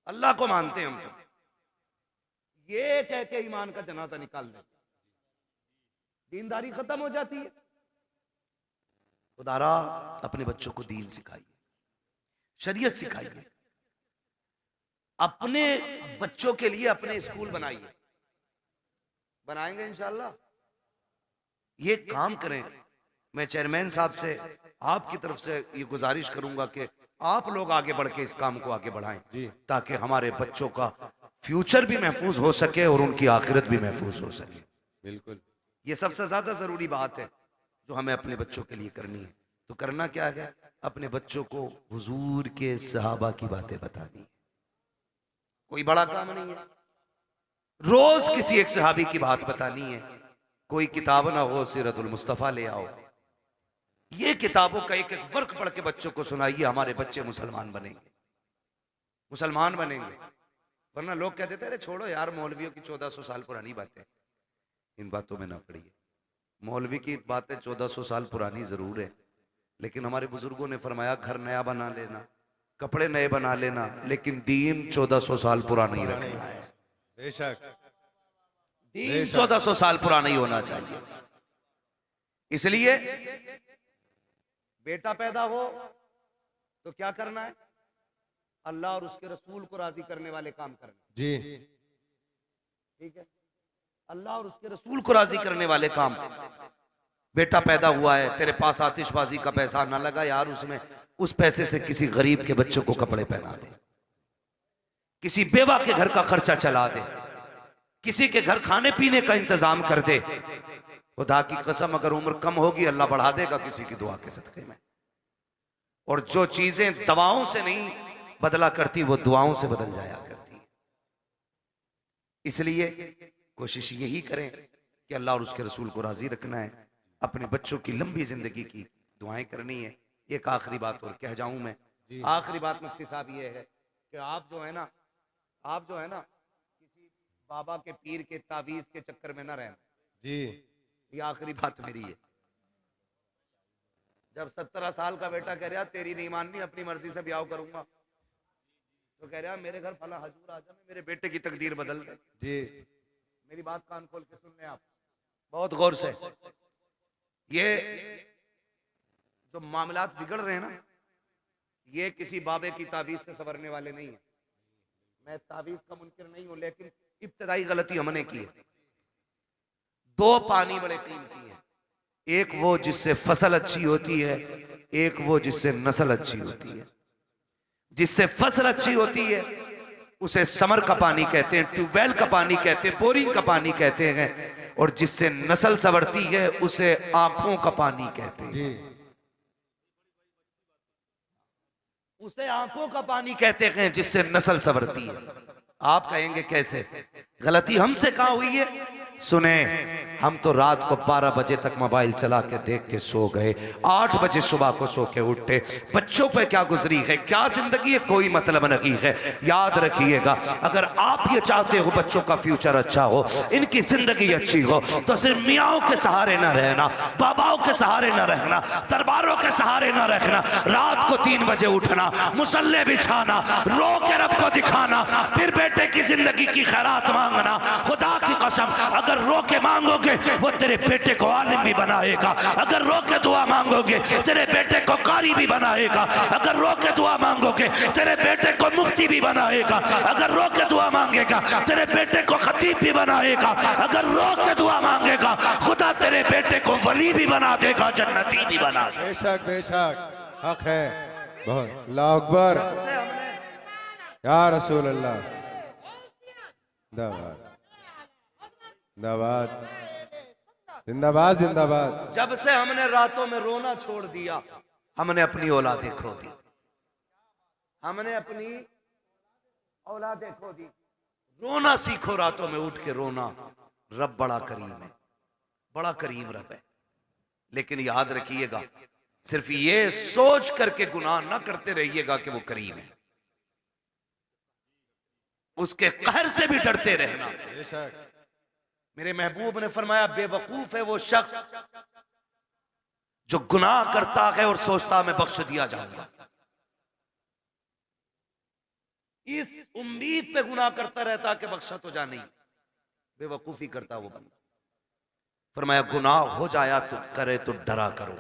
अल्लाह को मानते हैं हम तो। ये कह के ईमान का जनाजा निकाल देते, दीनदारी खत्म हो जाती है। खुदारा अपने बच्चों को दीन सिखाइए, शरीयत सिखाइए, अपने बच्चों के लिए अपने स्कूल बनाइए। बनाएंगे इंशाल्लाह। ये काम करें। मैं चेयरमैन साहब से आपकी तरफ से ये गुजारिश करूंगा कि आप लोग आगे बढ़ के इस काम को आगे बढ़ाएं जी, ताकि हमारे बच्चों का फ्यूचर भी महफूज हो सके और उनकी आखिरत भी महफूज हो सके। बिल्कुल। ये सबसे ज्यादा जरूरी बात है जो हमें अपने बच्चों के लिए करनी है। तो करना क्या है? अपने बच्चों को हुजूर के सहाबा की बातें बतानी है। कोई बड़ा काम नहीं है, रोज किसी एक सहाबी की बात बतानी है। कोई किताब ना हो, सीरतुल मुस्तफा ले आओ, ये किताबों का एक एक वर्क पढ़ के बच्चों को सुनाइए। हमारे बच्चे मुसलमान बनेंगे, मुसलमान बनेंगे। वरना लोग कहते थे अरे छोड़ो यार मौलवियों की 1400 साल पुरानी बातें, इन बातों में ना पड़िए। मौलवी की बातें 1400 साल पुरानी जरूर है, लेकिन हमारे बुजुर्गों ने फरमाया घर नया बना लेना, कपड़े नए बना लेना, लेकिन दीन 1400 साल पुराना ही रखना है। बेशक। दीन 1400 साल पुराना ही होना चाहिए। इसलिए बेटा पैदा हो तो क्या करना है? अल्लाह और उसके रसूल को राजी करने वाले काम करना। जी ठीक है, अल्लाह और उसके रसूल को राजी करने वाले काम। बेटा पैदा हुआ है, तेरे पास आतिशबाजी का पैसा ना लगा यार, उसमें उस पैसे से किसी गरीब के बच्चों को कपड़े पहना दे, किसी बेवा के घर का खर्चा चला दे, किसी के घर खाने पीने का इंतजाम कर दे। खुदा की कसम अगर उम्र कम होगी अल्लाह बढ़ा देगा किसी की दुआ के सदके में। और जो चीजें दवाओं से नहीं बदला करती वो दुआओं से बदल जाया करती है। इसलिए कोशिश यही करें कि अल्लाह और उसके रसूल को राजी रखना है, अपने बच्चों की लंबी जिंदगी की दुआएं करनी है। एक आखिरी बात और कह जाऊं मैं, आखिरी बात मुफ्ती साहब ये है कि आप जो है ना किसी बाबा के पीर के तावीज के चक्कर में ना रहना जी। ये आखिरी बात मेरी है। जब 17 साल का बेटा कह रहा तेरी नहीं माननी अपनी मर्जी से ब्याह करूंगा, तो कह रहा मेरे घर फला हजूर आजम है, मेरे बेटे की तकदीर बदल दे। जी मेरी बात कान खोल के सुन लें आप बहुत गौर से। ये जो मामलात बिगड़ रहे हैं ना, ये किसी बाबे की तावीज से संवरने वाले नहीं है। मैं तावीज का मुनकिर नहीं हूं, लेकिन इब्तदाई गलती हमने की है। दो पानी बड़े कीमती हैं, एक वो जिससे फसल अच्छी होती है, एक वो जिससे नस्ल अच्छी होती है। जिससे फसल अच्छी होती है उसे समर का पानी कहते हैं, ट्यूबवेल का पानी कहते हैं, बोरिंग का पानी कहते हैं। और जिससे नस्ल संवरती है उसे आंखों का पानी कहते हैं। जी उसे आंखों का पानी कहते हैं जिससे नस्ल संवरती है। आप कहेंगे कैसे? गलती हमसे कहां हुई है? सुने, हम तो रात को 12 बजे तक मोबाइल चला के देख के सो गए, 8 बजे सुबह को सो के उठे। बच्चों पे क्या गुजरी है, क्या जिंदगी है, कोई मतलब नहीं है। याद रखिएगा, अगर आप ये चाहते हो बच्चों का फ्यूचर अच्छा हो, इनकी जिंदगी अच्छी हो, तो सिर्फ मियाओं के सहारे न रहना, बाबाओं के सहारे न रहना, दरबारों के सहारे न रखना। रात को 3 बजे उठना, मुसल्ले बिछाना, रो के रब को दिखाना, फिर बेटे की जिंदगी की खैरात मांगना। खुदा की कसम अगर रो के मांगोगे वो तेरे बेटे को आलिम भी बनाएगा, अगर रो के दुआ मांगोगे तेरे बेटे को कारी भी बनाएगा, अगर रो के दुआ मांगोगे तेरे बेटे को मुफ्ती भी बनाएगा, अगर रो के दुआ मांगेगा तेरे बेटे को खतीब भी बनाएगा, अगर रो के दुआ मांगेगा खुदा तेरे बेटे को वली भी बना देगा, जन्नती भी बना देगा। बेशक बेशक हक है बहुत। अल्लाह अकबर या रसूल अल्लाह। जिंदाबाद जिंदाबाद जिंदाबाद जिंदाबाद। जब से हमने रातों में रोना छोड़ दिया, हमने अपनी औलादें खो दी, हमने अपनी औलादें खो दी। रोना सीखो, रातों में उठ के रोना। रब बड़ा करीम है, बड़ा करीम रब है। लेकिन याद रखिएगा, सिर्फ ये सोच करके गुनाह ना करते रहिएगा कि वो करीम है, उसके कहर से भी डरते रहना। बेशक मेरे महबूब ने फरमाया, बेवकूफ है वो शख्स जो गुनाह करता है और सोचता मैं बख्श दिया जाऊंगा। इस उम्मीद पे गुनाह करता रहता कि बख्शा तो जा नहीं, बेवकूफी करता वो बंदा। फरमाया गुनाह हो जाया तो करे तो डरा करो,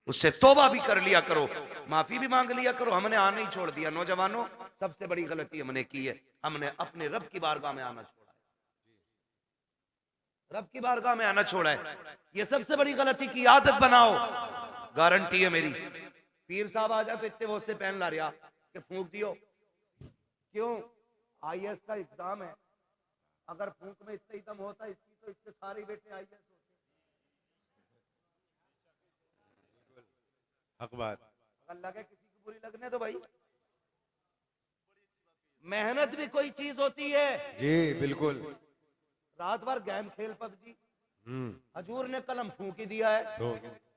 उससे तौबा भी कर लिया करो, माफी भी मांग लिया करो। हमने आना ही छोड़ दिया। नौजवानों, सबसे बड़ी गलती हमने की है, हमने अपने रब की बारगाह में आना छोड़ा है, रब की बारगाह में आना छोड़ा है। ये सबसे बड़ी गलती की आदत बनाओ, गारंटी है मेरी। पीर साहब आ जाए तो इतने वो से पहन ला रहा कि फूंक दियो। क्यों? IAS का एग्जाम है, अगर फूंक में इतना ही दम होता इसकी तो इसके सारे बेटे IAS होते। हक बात। अगर लगे किसी की बुरी लगने तो भाई, मेहनत भी कोई चीज होती है। जी बिल्कुल। रात भर गेम खेल PUBG, हजूर ने कलम फूंक ही दिया है।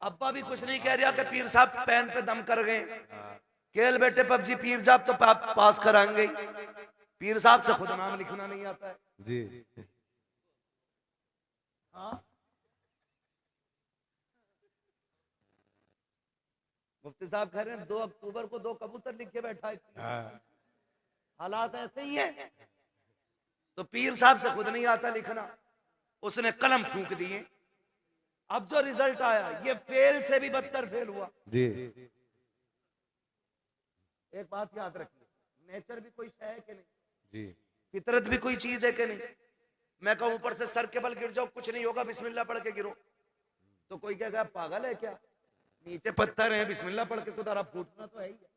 अब्बा भी कुछ नहीं कह रहा कि पीर साहब पेन पे दम कर गए, खेल बेटे PUBG, पीर साहब तो पास कराएंगे। पीर साहब से खुद नाम लिखना नहीं आता है जी। हाँ, मुफ्ती साहब कह रहे हैं 2 अक्टूबर को 2 कबूतर लिख के बैठा है। हालात ऐसे ही है। तो पीर साहब से खुद नहीं आता लिखना, उसने कलम फूंक दिए। अब जो रिजल्ट आया ये फेल से भी बदतर फेल हुआ। जी एक बात याद रखिए, नेचर भी कोई शय है कि नहीं, जी। फितरत भी कोई चीज है कि नहीं। मैं कहूं ऊपर से सर के बल गिर जाओ, कुछ नहीं होगा, बिस्मिल्लाह पढ़ के गिरो, तो कोई कहेगा पागल है क्या, नीचे पत्थर है, बिस्मिल्लाह पढ़ के तो तारा फूटना तो है ही है।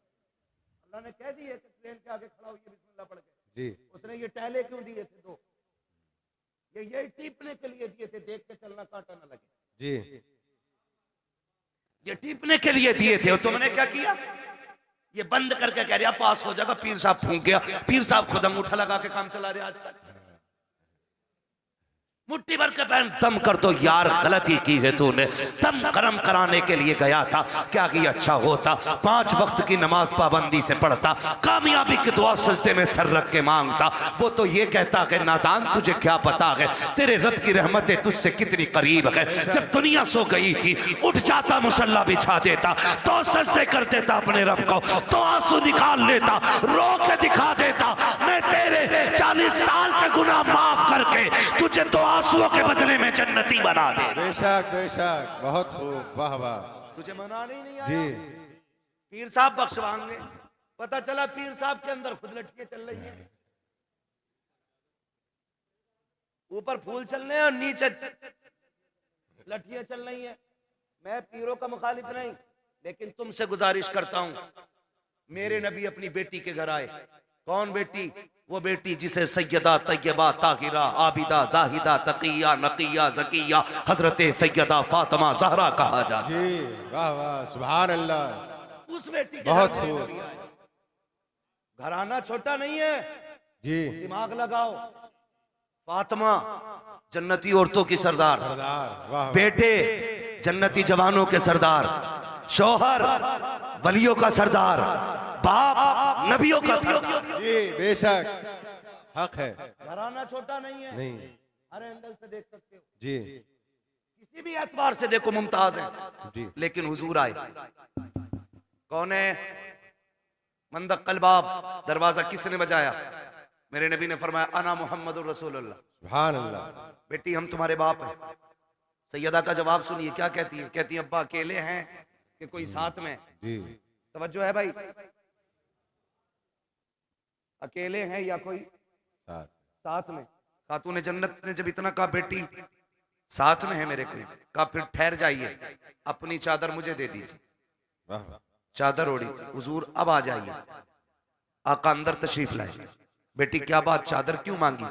अल्लाह ने कह दिया कि ट्रेन के आगे खड़ा होइए बिस्मिल्लाह पढ़ के। जी उसने ये टहले क्यों दिए थे 2? ये टीपने के लिए दिए थे, देख के चलना कांटा ना लगे। जी ये टीपने के लिए दिए थे और तुमने क्या किया? ये बंद करके कह रहा पास हो जाएगा, पीर साहब फूंक गया, पीर साहब खुद अंगूठा लगा के काम चला रहे आज तक। मुट्ठी भर के पहन दम कर दो यार, गलती की है तूने, दम गरम कराने के लिए गया था, क्या कि अच्छा होता 5 वक्त की नमाज पाबंदी से पढ़ता, कामयाबी की दुआ सजदे में सर रख के मांगता। वो तो ये कहता है नादान तुझे क्या पता है तेरे रब की रहमतें तुझसे कितनी करीब है। जब दुनिया सो गई थी उठ जाता, मुसल्ला बिछा देता, तो सजदे कर देता अपने रब को, तो आंसू निकाल लेता, रो के दिखा देता मैं तेरे 40 साल के गुनाह माफ करके तुझे तो आंसुओं के बदले में जन्नती बना दे। बेशक बेशक, बहुत खूब, वाह वाह। तुझे मनाने ही नहीं आया? जी पीर साहब बख्शवाएंगे। पता चला पीर साहब के अंदर खुद लटके चल रही है, ऊपर फूल चल रहे हैं और नीचे लठियां चल रही हैं। मैं पीरों का मुखालिफ नहीं, लेकिन तुमसे गुजारिश करता हूं, मेरे नबी अपनी बेटी के घर आए। कौन बेटी? वो बेटी जिसे सैयदा तैयबा ताहिरा आबिदा जाहिदा तकिया नकिया जकिया हजरत सैयदा फातिमा ज़हरा कहा जाता। जी वाह वाह, सुभान अल्लाह। उस बेटी के बहुत घर में खूब। नबी आए। घराना छोटा नहीं है, जी दिमाग लगाओ। फातिमा जन्नती औरतों की सरदार, सरदार, वाह वाह। बेटे जन्नती जवानों के सरदार, शौहर वलियों का सरदार, बाप नबियों का सरदार। जी बेशक, हक है। घराना छोटा नहीं है, नहीं हर एंगल से देख सकते हो, जी किसी भी एतबार से देखो मुमताज है। जी लेकिन हुजूर आए। कौन है? मंदक कलबाब। दरवाजा किसने बजाया? मेरे नबी ने फरमाया अना मुहम्मदुर रसूलुल्लाह। सुभान अल्लाह। बेटी हम तुम्हारे बाप हैं। सैयदा का जवाब सुनिए क्या कहती है। कहती है अब्बा अकेले हैं कि कोई साथ में? जी तवज्जो है भाई, अकेले हैं या कोई साथ। साथ में? खातून जन्नत ने जब इतना कहा बेटी साथ में है मेरे कोई, कहा फिर ठहर जाइए, अपनी चादर मुझे दे दीजिए। वाह वाह। चादर ओढ़ी, हुजूर अब आ जाइए। आका अंदर तशरीफ लाए। बेटी क्या बात, चादर क्यों मांगी?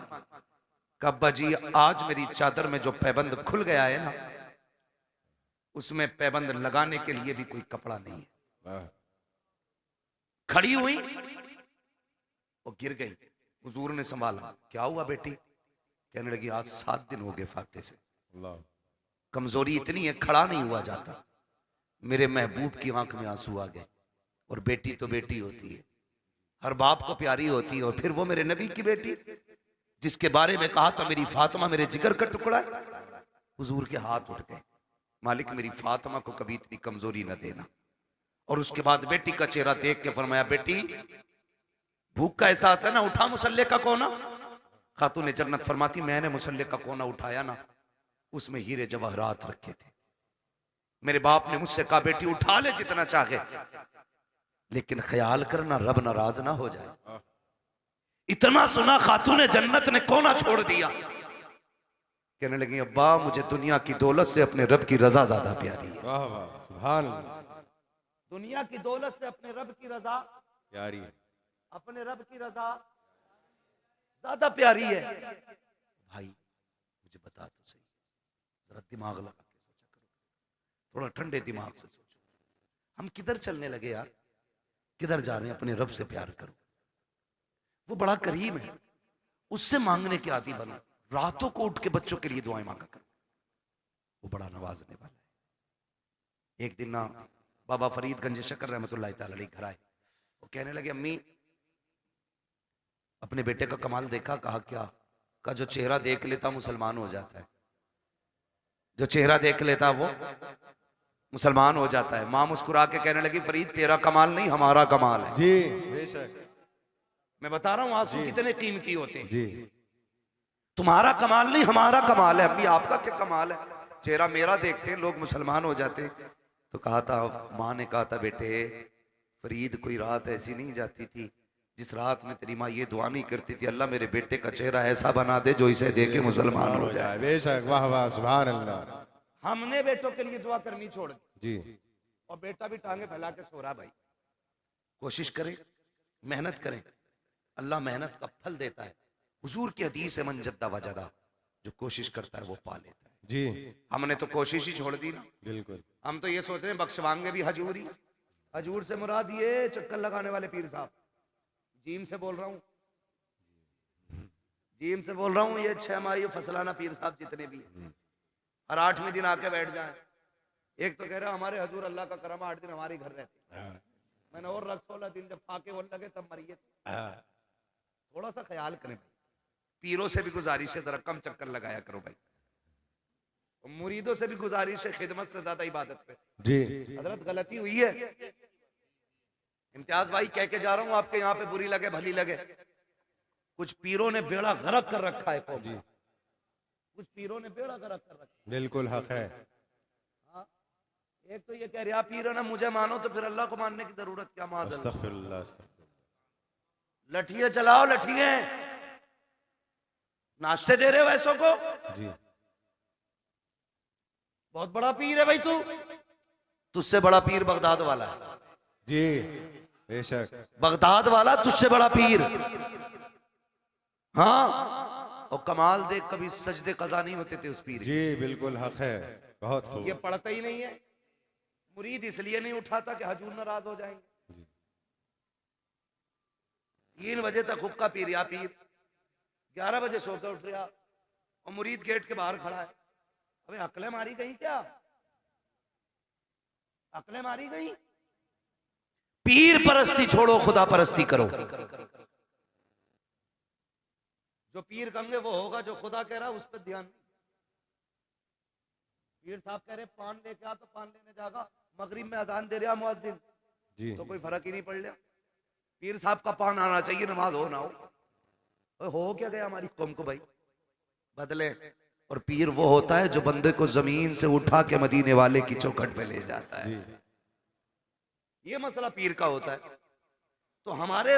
कब्बा जी आज मेरी चादर में जो पैबंद खुल गया है ना, उसमें पैबंद लगाने के लिए भी कोई कपड़ा नहीं है। वाह। खड़ी हुई वो गिर गई। हुजूर ने संभाला। क्या हुआ बेटी? कहने लगी आज 7 दिन हो गए फाते से, अल्लाह। कमजोरी इतनी है खड़ा नहीं हुआ जाता। मेरे महबूब की आंख में आंसू आ गए। और बेटी तो बेटी होती है, हर बाप को प्यारी होती है, और फिर वो मेरे नबी की बेटी जिसके बारे में कहा था मेरी फातिमा मेरे जिगर का टुकड़ा है। हुजूर के हाथ उठ गए, मालिक मेरी फातिमा को कभी इतनी कमजोरी न देना। और उसके बाद बेटी का चेहरा देख के फरमाया बेटी भूख का एहसास है ना, उठा मुसल्ले का कोना। खातून जन्नत फरमाती मैंने मुसल्ले का कोना उठाया ना, उसमें हीरे जवाहरात रखे थे। मेरे बाप ने मुझसे कहा बेटी उठा ले जितना चाहे, लेकिन ख्याल करना रब नाराज ना हो जाए। इतना सुना खातून जन्नत ने कोना छोड़ दिया। कहने लगी अब्बा मुझे दुनिया की दौलत से अपने रब की रजा ज्यादा प्यारी है। वाह वाह, सुभान अल्लाह। दुनिया की दौलत से अपने रब की रजा प्यारी है। अपने रब की रजा ज्यादा प्यारी है। भाई मुझे बता तो सही, जरा दिमाग लगा के सोचा करो, थोड़ा ठंडे दिमाग से सोचो, हम किधर चलने लगे यार, किधर जा रहे हैं? अपने रब से प्यार करो, वो बड़ा करीम है, उससे मांगने के आदी बनो। रातों को उठ के बच्चों के लिए दुआएं मांगा करो, वो बड़ा नवाजने वाला है। एक दिन ना बाबा फरीदगंज शक्कर रहमतुल्लाह तआला अलैह घर आए। वो कहने लगे अम्मी अपने बेटे का कमाल देखा? कहा क्या? का जो चेहरा देख लेता मुसलमान हो जाता है, जो चेहरा देख लेता वो मुसलमान हो जाता है। मां मुस्कुरा के कहने लगी फरीद तेरा कमाल नहीं हमारा कमाल है। जी बेशक। मैं बता रहा हूं आंसू कितने कीमती होते हैं। जी तुम्हारा कमाल नहीं हमारा कमाल है। अम्मी आपका क्या कमाल है? चेहरा मेरा देखते हैं लोग मुसलमान हो जाते। तो कहा था, माँ ने कहा था बेटे फरीद कोई रात ऐसी नहीं जाती थी जिस रात में तेरी माँ ये दुआ नहीं करती थी अल्लाह मेरे बेटे का चेहरा ऐसा बना दे जो इसे देख के मुसलमान हो जाए। बेशक, वाह वाह, सुभान अल्लाह। हमने बेटों के लिए दुआ करनी छोड़ दी, जी और बेटा भी टांगे फैला के सो रहा। भाई कोशिश करें, मेहनत करें, अल्लाह मेहनत का फल देता है। हुजूर की हदीस है मन जद्दा वजदा, जो कोशिश करता है वो पा लेता है। जी हमने तो कोशिश ही छोड़ दी ना। बिल्कुल। हम तो ये सोच रहे हैं बख्शवाएंगे भी हजूरी। हजूर से मुराद ये चक्कर लगाने वाले पीर साहब, जीम से बोल रहा हूँ, जीम से बोल रहा हूँ, ये 6 माही फसलाना पीर साहब जितने भी हैं, हर 8वें दिन आके बैठ जाए। एक तो कह रहा हमारे हजूर अल्लाह का करम 8 दिन हमारे घर रहते, मैंने और रख 16 दिन जब फाके होने लगे तब मरिए। थोड़ा सा ख्याल करें भाई, पीरों से भी गुजारिश है जरा कम चक्कर लगाया करो भाई, मुरीदों से भी गुजारिश है खिदमत से ज्यादा इबादत पे। जी हजरत गलती हुई है, इम्तियाज भाई कह के जा रहा हूं, आपके यहाँ पे बुरी लगे भली लगे, कुछ पीरों ने बेड़ा गर्क कर रखा है कौम जी, का। कुछ पीरों ने बेड़ा गर्क कर रखा है। बिल्कुल हक है। हाँ, एक तो ये कह रहा पीर है ना मुझे मानो, तो फिर अल्लाह को मानने की जरूरत क्या। माज़अल्लाह, अस्तगफिरुल्लाह, अस्तगफिरुल्लाह। लठिए चलाओ, लठिए नाश्ते दे रहे हो ऐसों को। जी बहुत बड़ा पीर है भाई तू, तुझसे बड़ा पीर बगदाद वाला है। जी बेशक। बगदाद वाला तुझसे बड़ा पीर। हाँ, और कमाल देख कभी सजदे कज़ा नहीं होते थे उस पीर के। जी बिल्कुल हक है, बहुत खूब। ये पढ़ता ही नहीं है, मुरीद इसलिए नहीं उठाता कि हजूर नाराज हो जाएंगे। 3 बजे तक हुक्का पी रहा पीर, 11 बजे सोकर उठ रहा, और मुरीद गेट के बाहर खड़ा है। अबे अकले मारी गई क्या, अकले मारी गई। पीर परस्ती छोड़ो, खुदा परस्ती करो। जो पीर कहेंगे वो होगा, जो खुदा कह रहा उस पर ध्यान। पीर साहब कह रहे पान लेके आ, तो पान लेने जागा, मगरिब में अजान दे रहा मुअज्जिन, जी तो कोई फर्क ही नहीं पड़ रहा। पीर साहब का पान आना चाहिए, नमाज हो ना हो क्या गया हमारी कौम को भाई बदले। और पीर वो होता है जो बंदे को जमीन से उठा के मदीने वाले की चौखट पे ले जाता है। ये मसला पीर का होता है। तो हमारे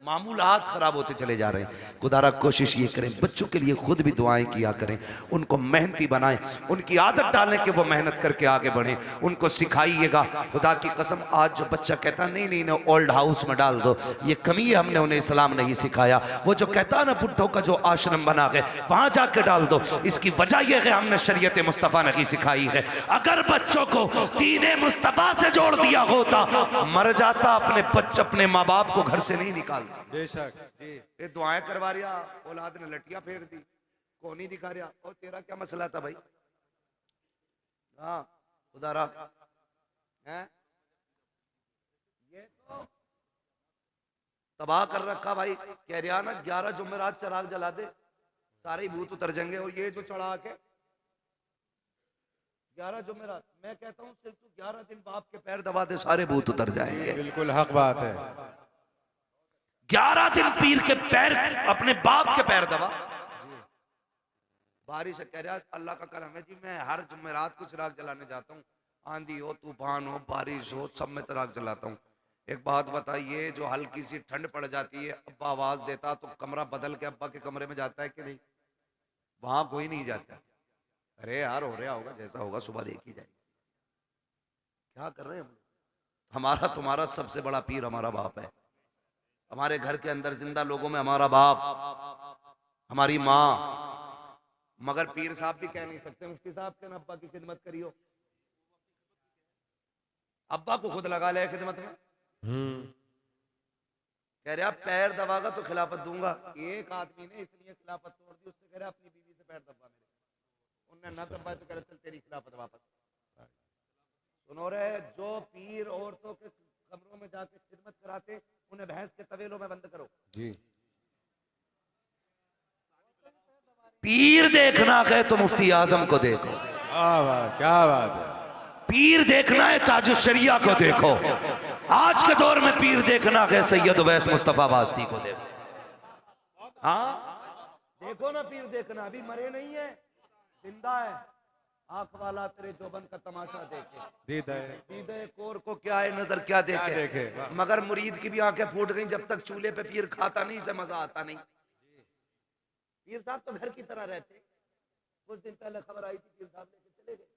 मामूलात खराब होते चले जा रहे हैं। खुदारा कोशिश ये करें बच्चों के लिए खुद भी दुआएं किया करें, उनको मेहनती बनाएं, उनकी आदत डालें कि वो मेहनत करके आगे बढ़ें, उनको सिखाइएगा। खुदा की कसम आज जो बच्चा कहता नहीं नहीं ना ओल्ड हाउस में डाल दो, ये कमी है, हमने उन्हें इस्लाम नहीं सिखाया। वो जो कहता ना बुढ़ों का जो आश्रम बना है वहां जाके डाल दो, इसकी वजह यह है हमने शरीयत मुस्तफ़ा नहीं सिखाई है। अगर बच्चों को दीन मुस्तफ़ा से जोड़ दिया होता, मर जाता, अपने माँ बाप को घर से नहीं निकालता। बेशक जी। ये दुआएं करवा रहा, औलाद ने लटिया फेर दी, कौन ही दिखा रहा। और तेरा क्या मसला था भाई। हाँ खुदारा है, ये तो तबाह कर रखा भाई। कह रहा ना 11 जुमेरात चराग जला दे, सारे ही भूत उतर जाएंगे। और ये जो चढ़ा के 11 जुमेरात, मैं कहता हूँ सिर्फ तू 11 दिन बाप के पैर दबा दे, सारे भूत उतर जाएंगे। बिल्कुल हक बात है। 11 दिन पीर के पैर, अपने बाप के पैर दबा। बारिश कह रहा अल्लाह का करम है जी, मैं हर जुमेरात को चिराग जलाने जाता हूँ, आंधी हो तूफान हो बारिश हो सब में चिराग जलाता हूँ। एक बात बताइए, जो हल्की सी ठंड पड़ जाती है, अब्बा आवाज देता तो कमरा बदल के अब्बा के कमरे में जाता है कि नहीं? वहां कोई नहीं जाता। अरे यार हो रहा होगा, जैसा होगा सुबह देखी जाएगी। क्या कर रहे हैं हम? हमारा तुम्हारा सबसे बड़ा पीर हमारा बाप है। हमारे घर के अंदर जिंदा लोगों में हमारा बाप, हमारी माँ। मगर पीर साहब भी कह नहीं सकते मुफ्ती साहब के ना अब्बा की खिदमत करियो। अब्बा को खुद लगा ले खिदमत में। कह रहा पैर दबागा तो खिलाफत दूंगा। एक आदमी ने इसलिए खिलाफत तोड़ दी, उससे कह रहा अपनी बीवी से पैर दबा मेरे। उन्होंने ना दबाए तो कह रहा चल तेरी खिलाफत वापस। सुनो रे, जो पीर औरतों के कमरों में जाके खिदमत कराते, उन्हें भैंस के तवेलों में बंद करो जी। पीर देखना है तो मुफ्ती आजम को देखो। क्या बात है। पीर देखना है ताज शरिया को देखो। आज के दौर में पीर देखना है सैयद उवैस मुस्तफा वास्ती को देखो। हाँ देखो ना, पीर देखना, अभी मरे नहीं है, जिंदा है। आंख वाला तेरे जोबन का तमाशा देखे, दीदे कोर को क्या है नजर क्या देखे। मगर मुरीद की भी आंखें फूट गई, जब तक चूल्हे पे पीर खाता नहीं से मजा आता नहीं। पीर साहब तो घर की तरह रहते। कुछ दिन पहले खबर आई थी पीर साहब लेके चले गए,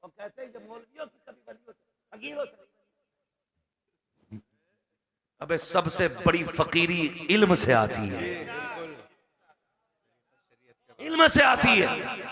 और कहते हैं जब मौलवियों की कभी वलियों से फकीरों से। अबे सबसे बड़ी फकीरी इल्म से आती है। इल्म से आती है।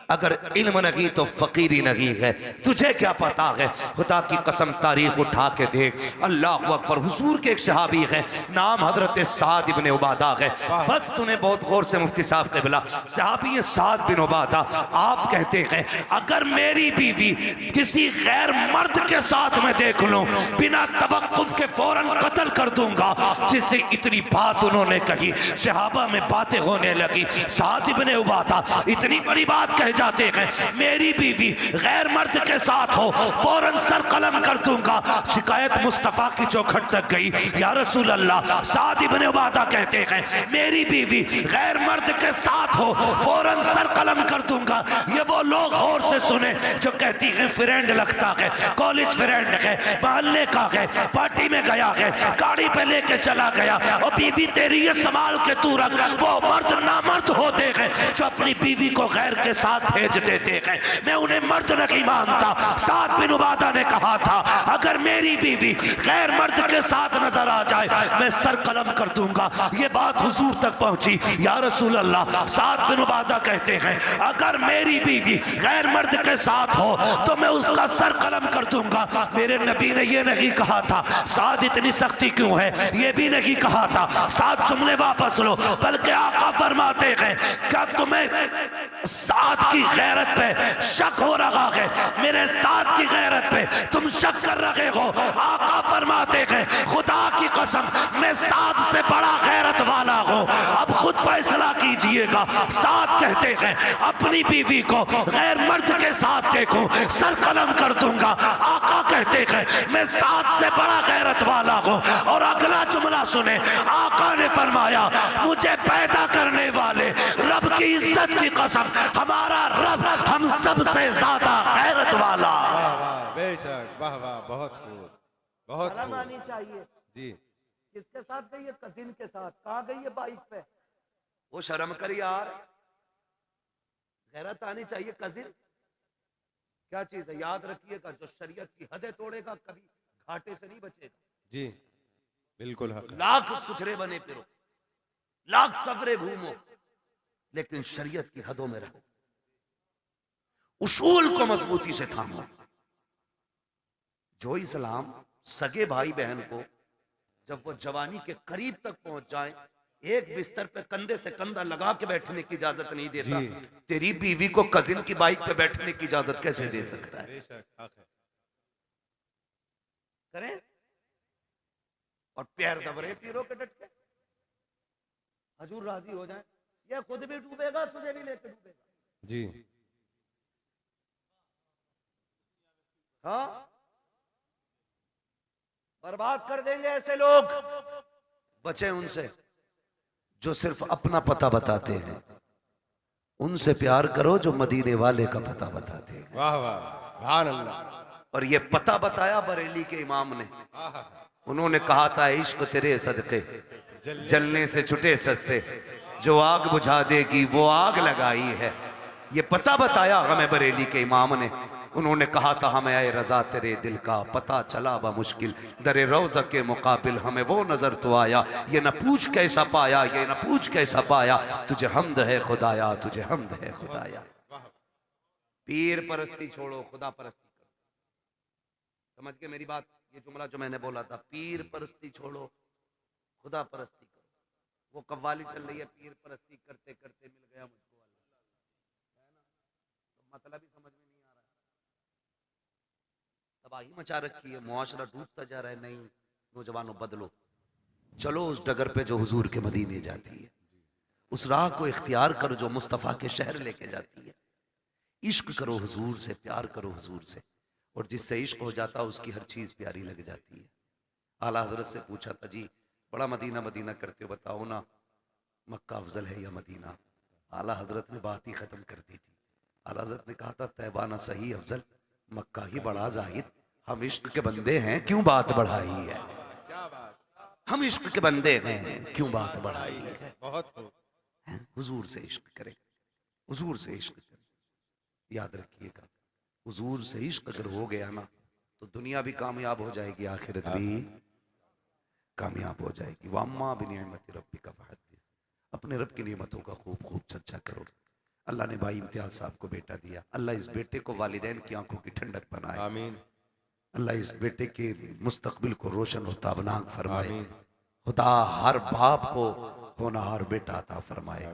अगर इल्म नहीं तो फकीरी नहीं है। तुझे क्या पता है? खुदा की कसम तारीख उठा के देख। अल्लाह अकबर। हुजूर के एक सहाबी है, नाम हजरत साद इब्ने उबादा है। बस सुने बहुत गौर से मुफ्ती साहब के बिला। सहाबी साद बिन उबादा, आप कहते हैं अगर मेरी बीवी किसी गैर मर्द के साथ में देख लूं, बिना तवक्कुफ के फौरन कत्ल कर दूंगा। जिससे इतनी बात उन्होंने कही, सहाबा में बातें होने लगी। साद इब्ने उबादा इतनी बड़ी बात कह जाते हैं मेरी बीवी गैर मर्द के साथ हो, फौरन सर कलम कर दूंगा। शिकायत मुस्तफा की चौखट तक गई। या रसूल अल्लाह, साद इब्ने उबादा कहते हैं मेरी बीवी गैर मर्द के साथ हो, फौरन सर कलम कर दूंगा। ये वो लोग गौर से सुने जो कहती है फ्रेंड लगता है, कॉलेज फ्रेंड है, मोहल्ले का है, पार्टी में गया है, गाड़ी पे लेके चला गया और बीवी तेरी ये संभाल के तू रख। वो मर्द नामर्द होते हैं जो अपनी बीवी को गैर के साथ भेज देते हैं। मैं उन्हें मर्द नहीं मानता। साद बिन उबादा ने कहा था अगर मेरी बीवी गैर मर्द के साथ नजर आ जाए मैं सर कलम कर दूंगा। ये बात हुजूर तक पहुंची। या रसूल अल्लाह, साद बिन उबादा कहते हैं अगर मेरी बीवी गैर मर्द के साथ हो तो मैं उसका सर कलम कर दूंगा। मेरे नबी ने ये नहीं कहा था साद इतनी सख्ती क्यों है, ये भी नहीं कहा था। साद जुमले वापस लो, बल्कि आका फरमाते हैं क्या तुम्हें साद की गैरत पे शक हो रहा है? मेरे साद की गैरत पे तुम शक कर रहे हो? आका फरमाते हैं खुदा की कसम मैं साद से बड़ा गैरत वाला हूं। अब खुद फैसला कीजिएगा। साद कहते हैं अपनी बीवी को गैर मर्द के साथ देखूं सर कलम कर दूंगा। आका कहते हैं मैं साद से बड़ा गैरत वाला हूं। और अगला जुमला सुने, आका ने फरमाया मुझे पैदा करने वाले रब की इज्जत की कसम हमारा रब हम सब से ज्यादा गैरत वाला। वाह वाह, बेशक, वाह वाह, बहुत खूब, बहुत शर्म खूब। आनी चाहिए। जी, किसके साथ गई है? कजिन के साथ। कहाँ गई है? बाइक पे। वो शर्म कर यार, गैरत आनी चाहिए। कजिन क्या चीज है? याद रखिएगा जो शरीयत की हदें तोड़ेगा कभी घाटे से नहीं बचेगा। जी, बिल्कुल हक है। लाख सुथरे बने फिरो, लाख सफरे घूमो, लेकिन शरीयत की हदों में रहो, उसूल को मजबूती से थामो। जो इस्लाम सगे भाई बहन को जब वो जवानी के करीब तक पहुंच जाए एक बिस्तर पे कंधे से कंधा लगा के बैठने की इजाजत नहीं देता, तेरी बीवी को कजिन की बाइक पे बैठने की इजाजत कैसे दे सकता है? बेशक हक है। करें और पैर दबरे पीरो के डट के हजूर राजी हो जाए। ये खुद भी डूबेगा, तुझे भी लेके डूबेगा। जी, हाँ, बर्बाद कर देंगे ऐसे लोग। बचे उनसे जो सिर्फ अपना पता बताते हैं, उनसे प्यार करो जो मदीने वाले का पता बताते हैं। वाह वाह, सुभान अल्लाह। और ये पता बताया बरेली के इमाम ने। उन्होंने कहा था इश्क तेरे सदके जलने से छुटे सस्ते, जो आग बुझा देगी वो आग लगाई है। ये पता बताया हमें बरेली के इमाम ने। उन्होंने कहा था हमें आए रजा तेरे दिल का पता चला बा मुश्किल, दरे रोज़ा के मुकाबिल हमें वो नजर तो आया। ये न पूछ कैसा पाया, ये न पूछ कैसा पाया, तुझे हमद है खुदाया, तुझे हमद है खुदाया। पीर परस्ती छोड़ो, खुदा परस्ती करो। समझ के मेरी बात? ये जुमला जो मैंने बोला था, पीर परस्ती छोड़ो खुदा परस्ती करो। वो कव्वाली चल रही है, पीर परस्ती करते करते मिल गया मुझको अल्लाह, है ना? तो मतलब ही समझ में नहीं आ रहा है। तबाही मचा रखी है, मुआशरा डूबता जा रहा है। नहीं नौजवानों, बदलो, चलो उस डगर पे जो हुजूर के मदीने जाती है, उस राह को इख्तियार करो जो मुस्तफ़ा के शहर लेके जाती है। इश्क करो हुजूर से, प्यार करो हुजूर से, और जिससे इश्क हो जाता उसकी हर चीज प्यारी लग जाती है। आला हजरत से पूछा था जी बड़ा मदीना मदीना करते हो, बताओ ना मक्का अफजल है या मदीना? आला हजरत ने बात ही खत्म कर दी थी। आला हजरत ने कहा था तैबा ना सही अफजल, मक्का ही बड़ा जाहिद। हम इश्क के बंदे हैं, क्यों बात बढ़ाई है? हम इश्क के बंदे हैं, क्यों बात बढ़ाई है? बहुत खूब। हुजूर से इश्क करें, हुजूर से इश्क करें। याद रखिएगा, हुजूर से इश्क अगर हो गया ना तो दुनिया भी कामयाब हो जाएगी, आखिरत भी कामयाब हो जाएगी। वाम्मा बिनिअमति रब्बिका फहद्दिस, अपने रब की नेमतों का खूब खूब चर्चा करो। अल्लाह ने भाई इम्तियाज साहब को बेटा दिया, अल्लाह इस बेटे को वालिदैन की आंखों की ठंडक बनाए, आमीन अल्लाह इस बेटे के मुस्तकबिल को रोशन और ताबनाक फरमाए, आमीन खुदा हर बाप को होनहार बेटा अता फरमाए,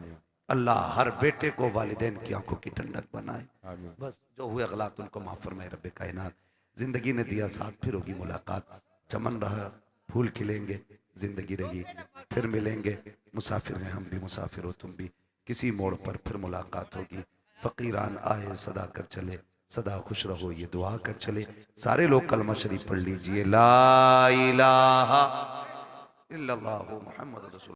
अल्लाह हर बेटे को वालिदैन की आंखों की ठंडक बनाए। आमीन। बस जो हुए अगलात उनको माफ फरमाए रब्बे कायनात। जिंदगी ने दिया साथ, फिर होगी मुलाकात, चमन रहा फूल खिलेंगे, जिंदगी रही फिर मिलेंगे, मुसाफिर हैं हम भी, मुसाफिर हो तुम भी, किसी मोड़ पर फिर मुलाकात होगी। फकीरान आए सदा कर चले, सदा खुश रहो ये दुआ कर चले। सारे लोग कलमा शरीफ पढ़ लीजिए, ला इलाहा इल्लल्लाहु मुहम्मद रसूल।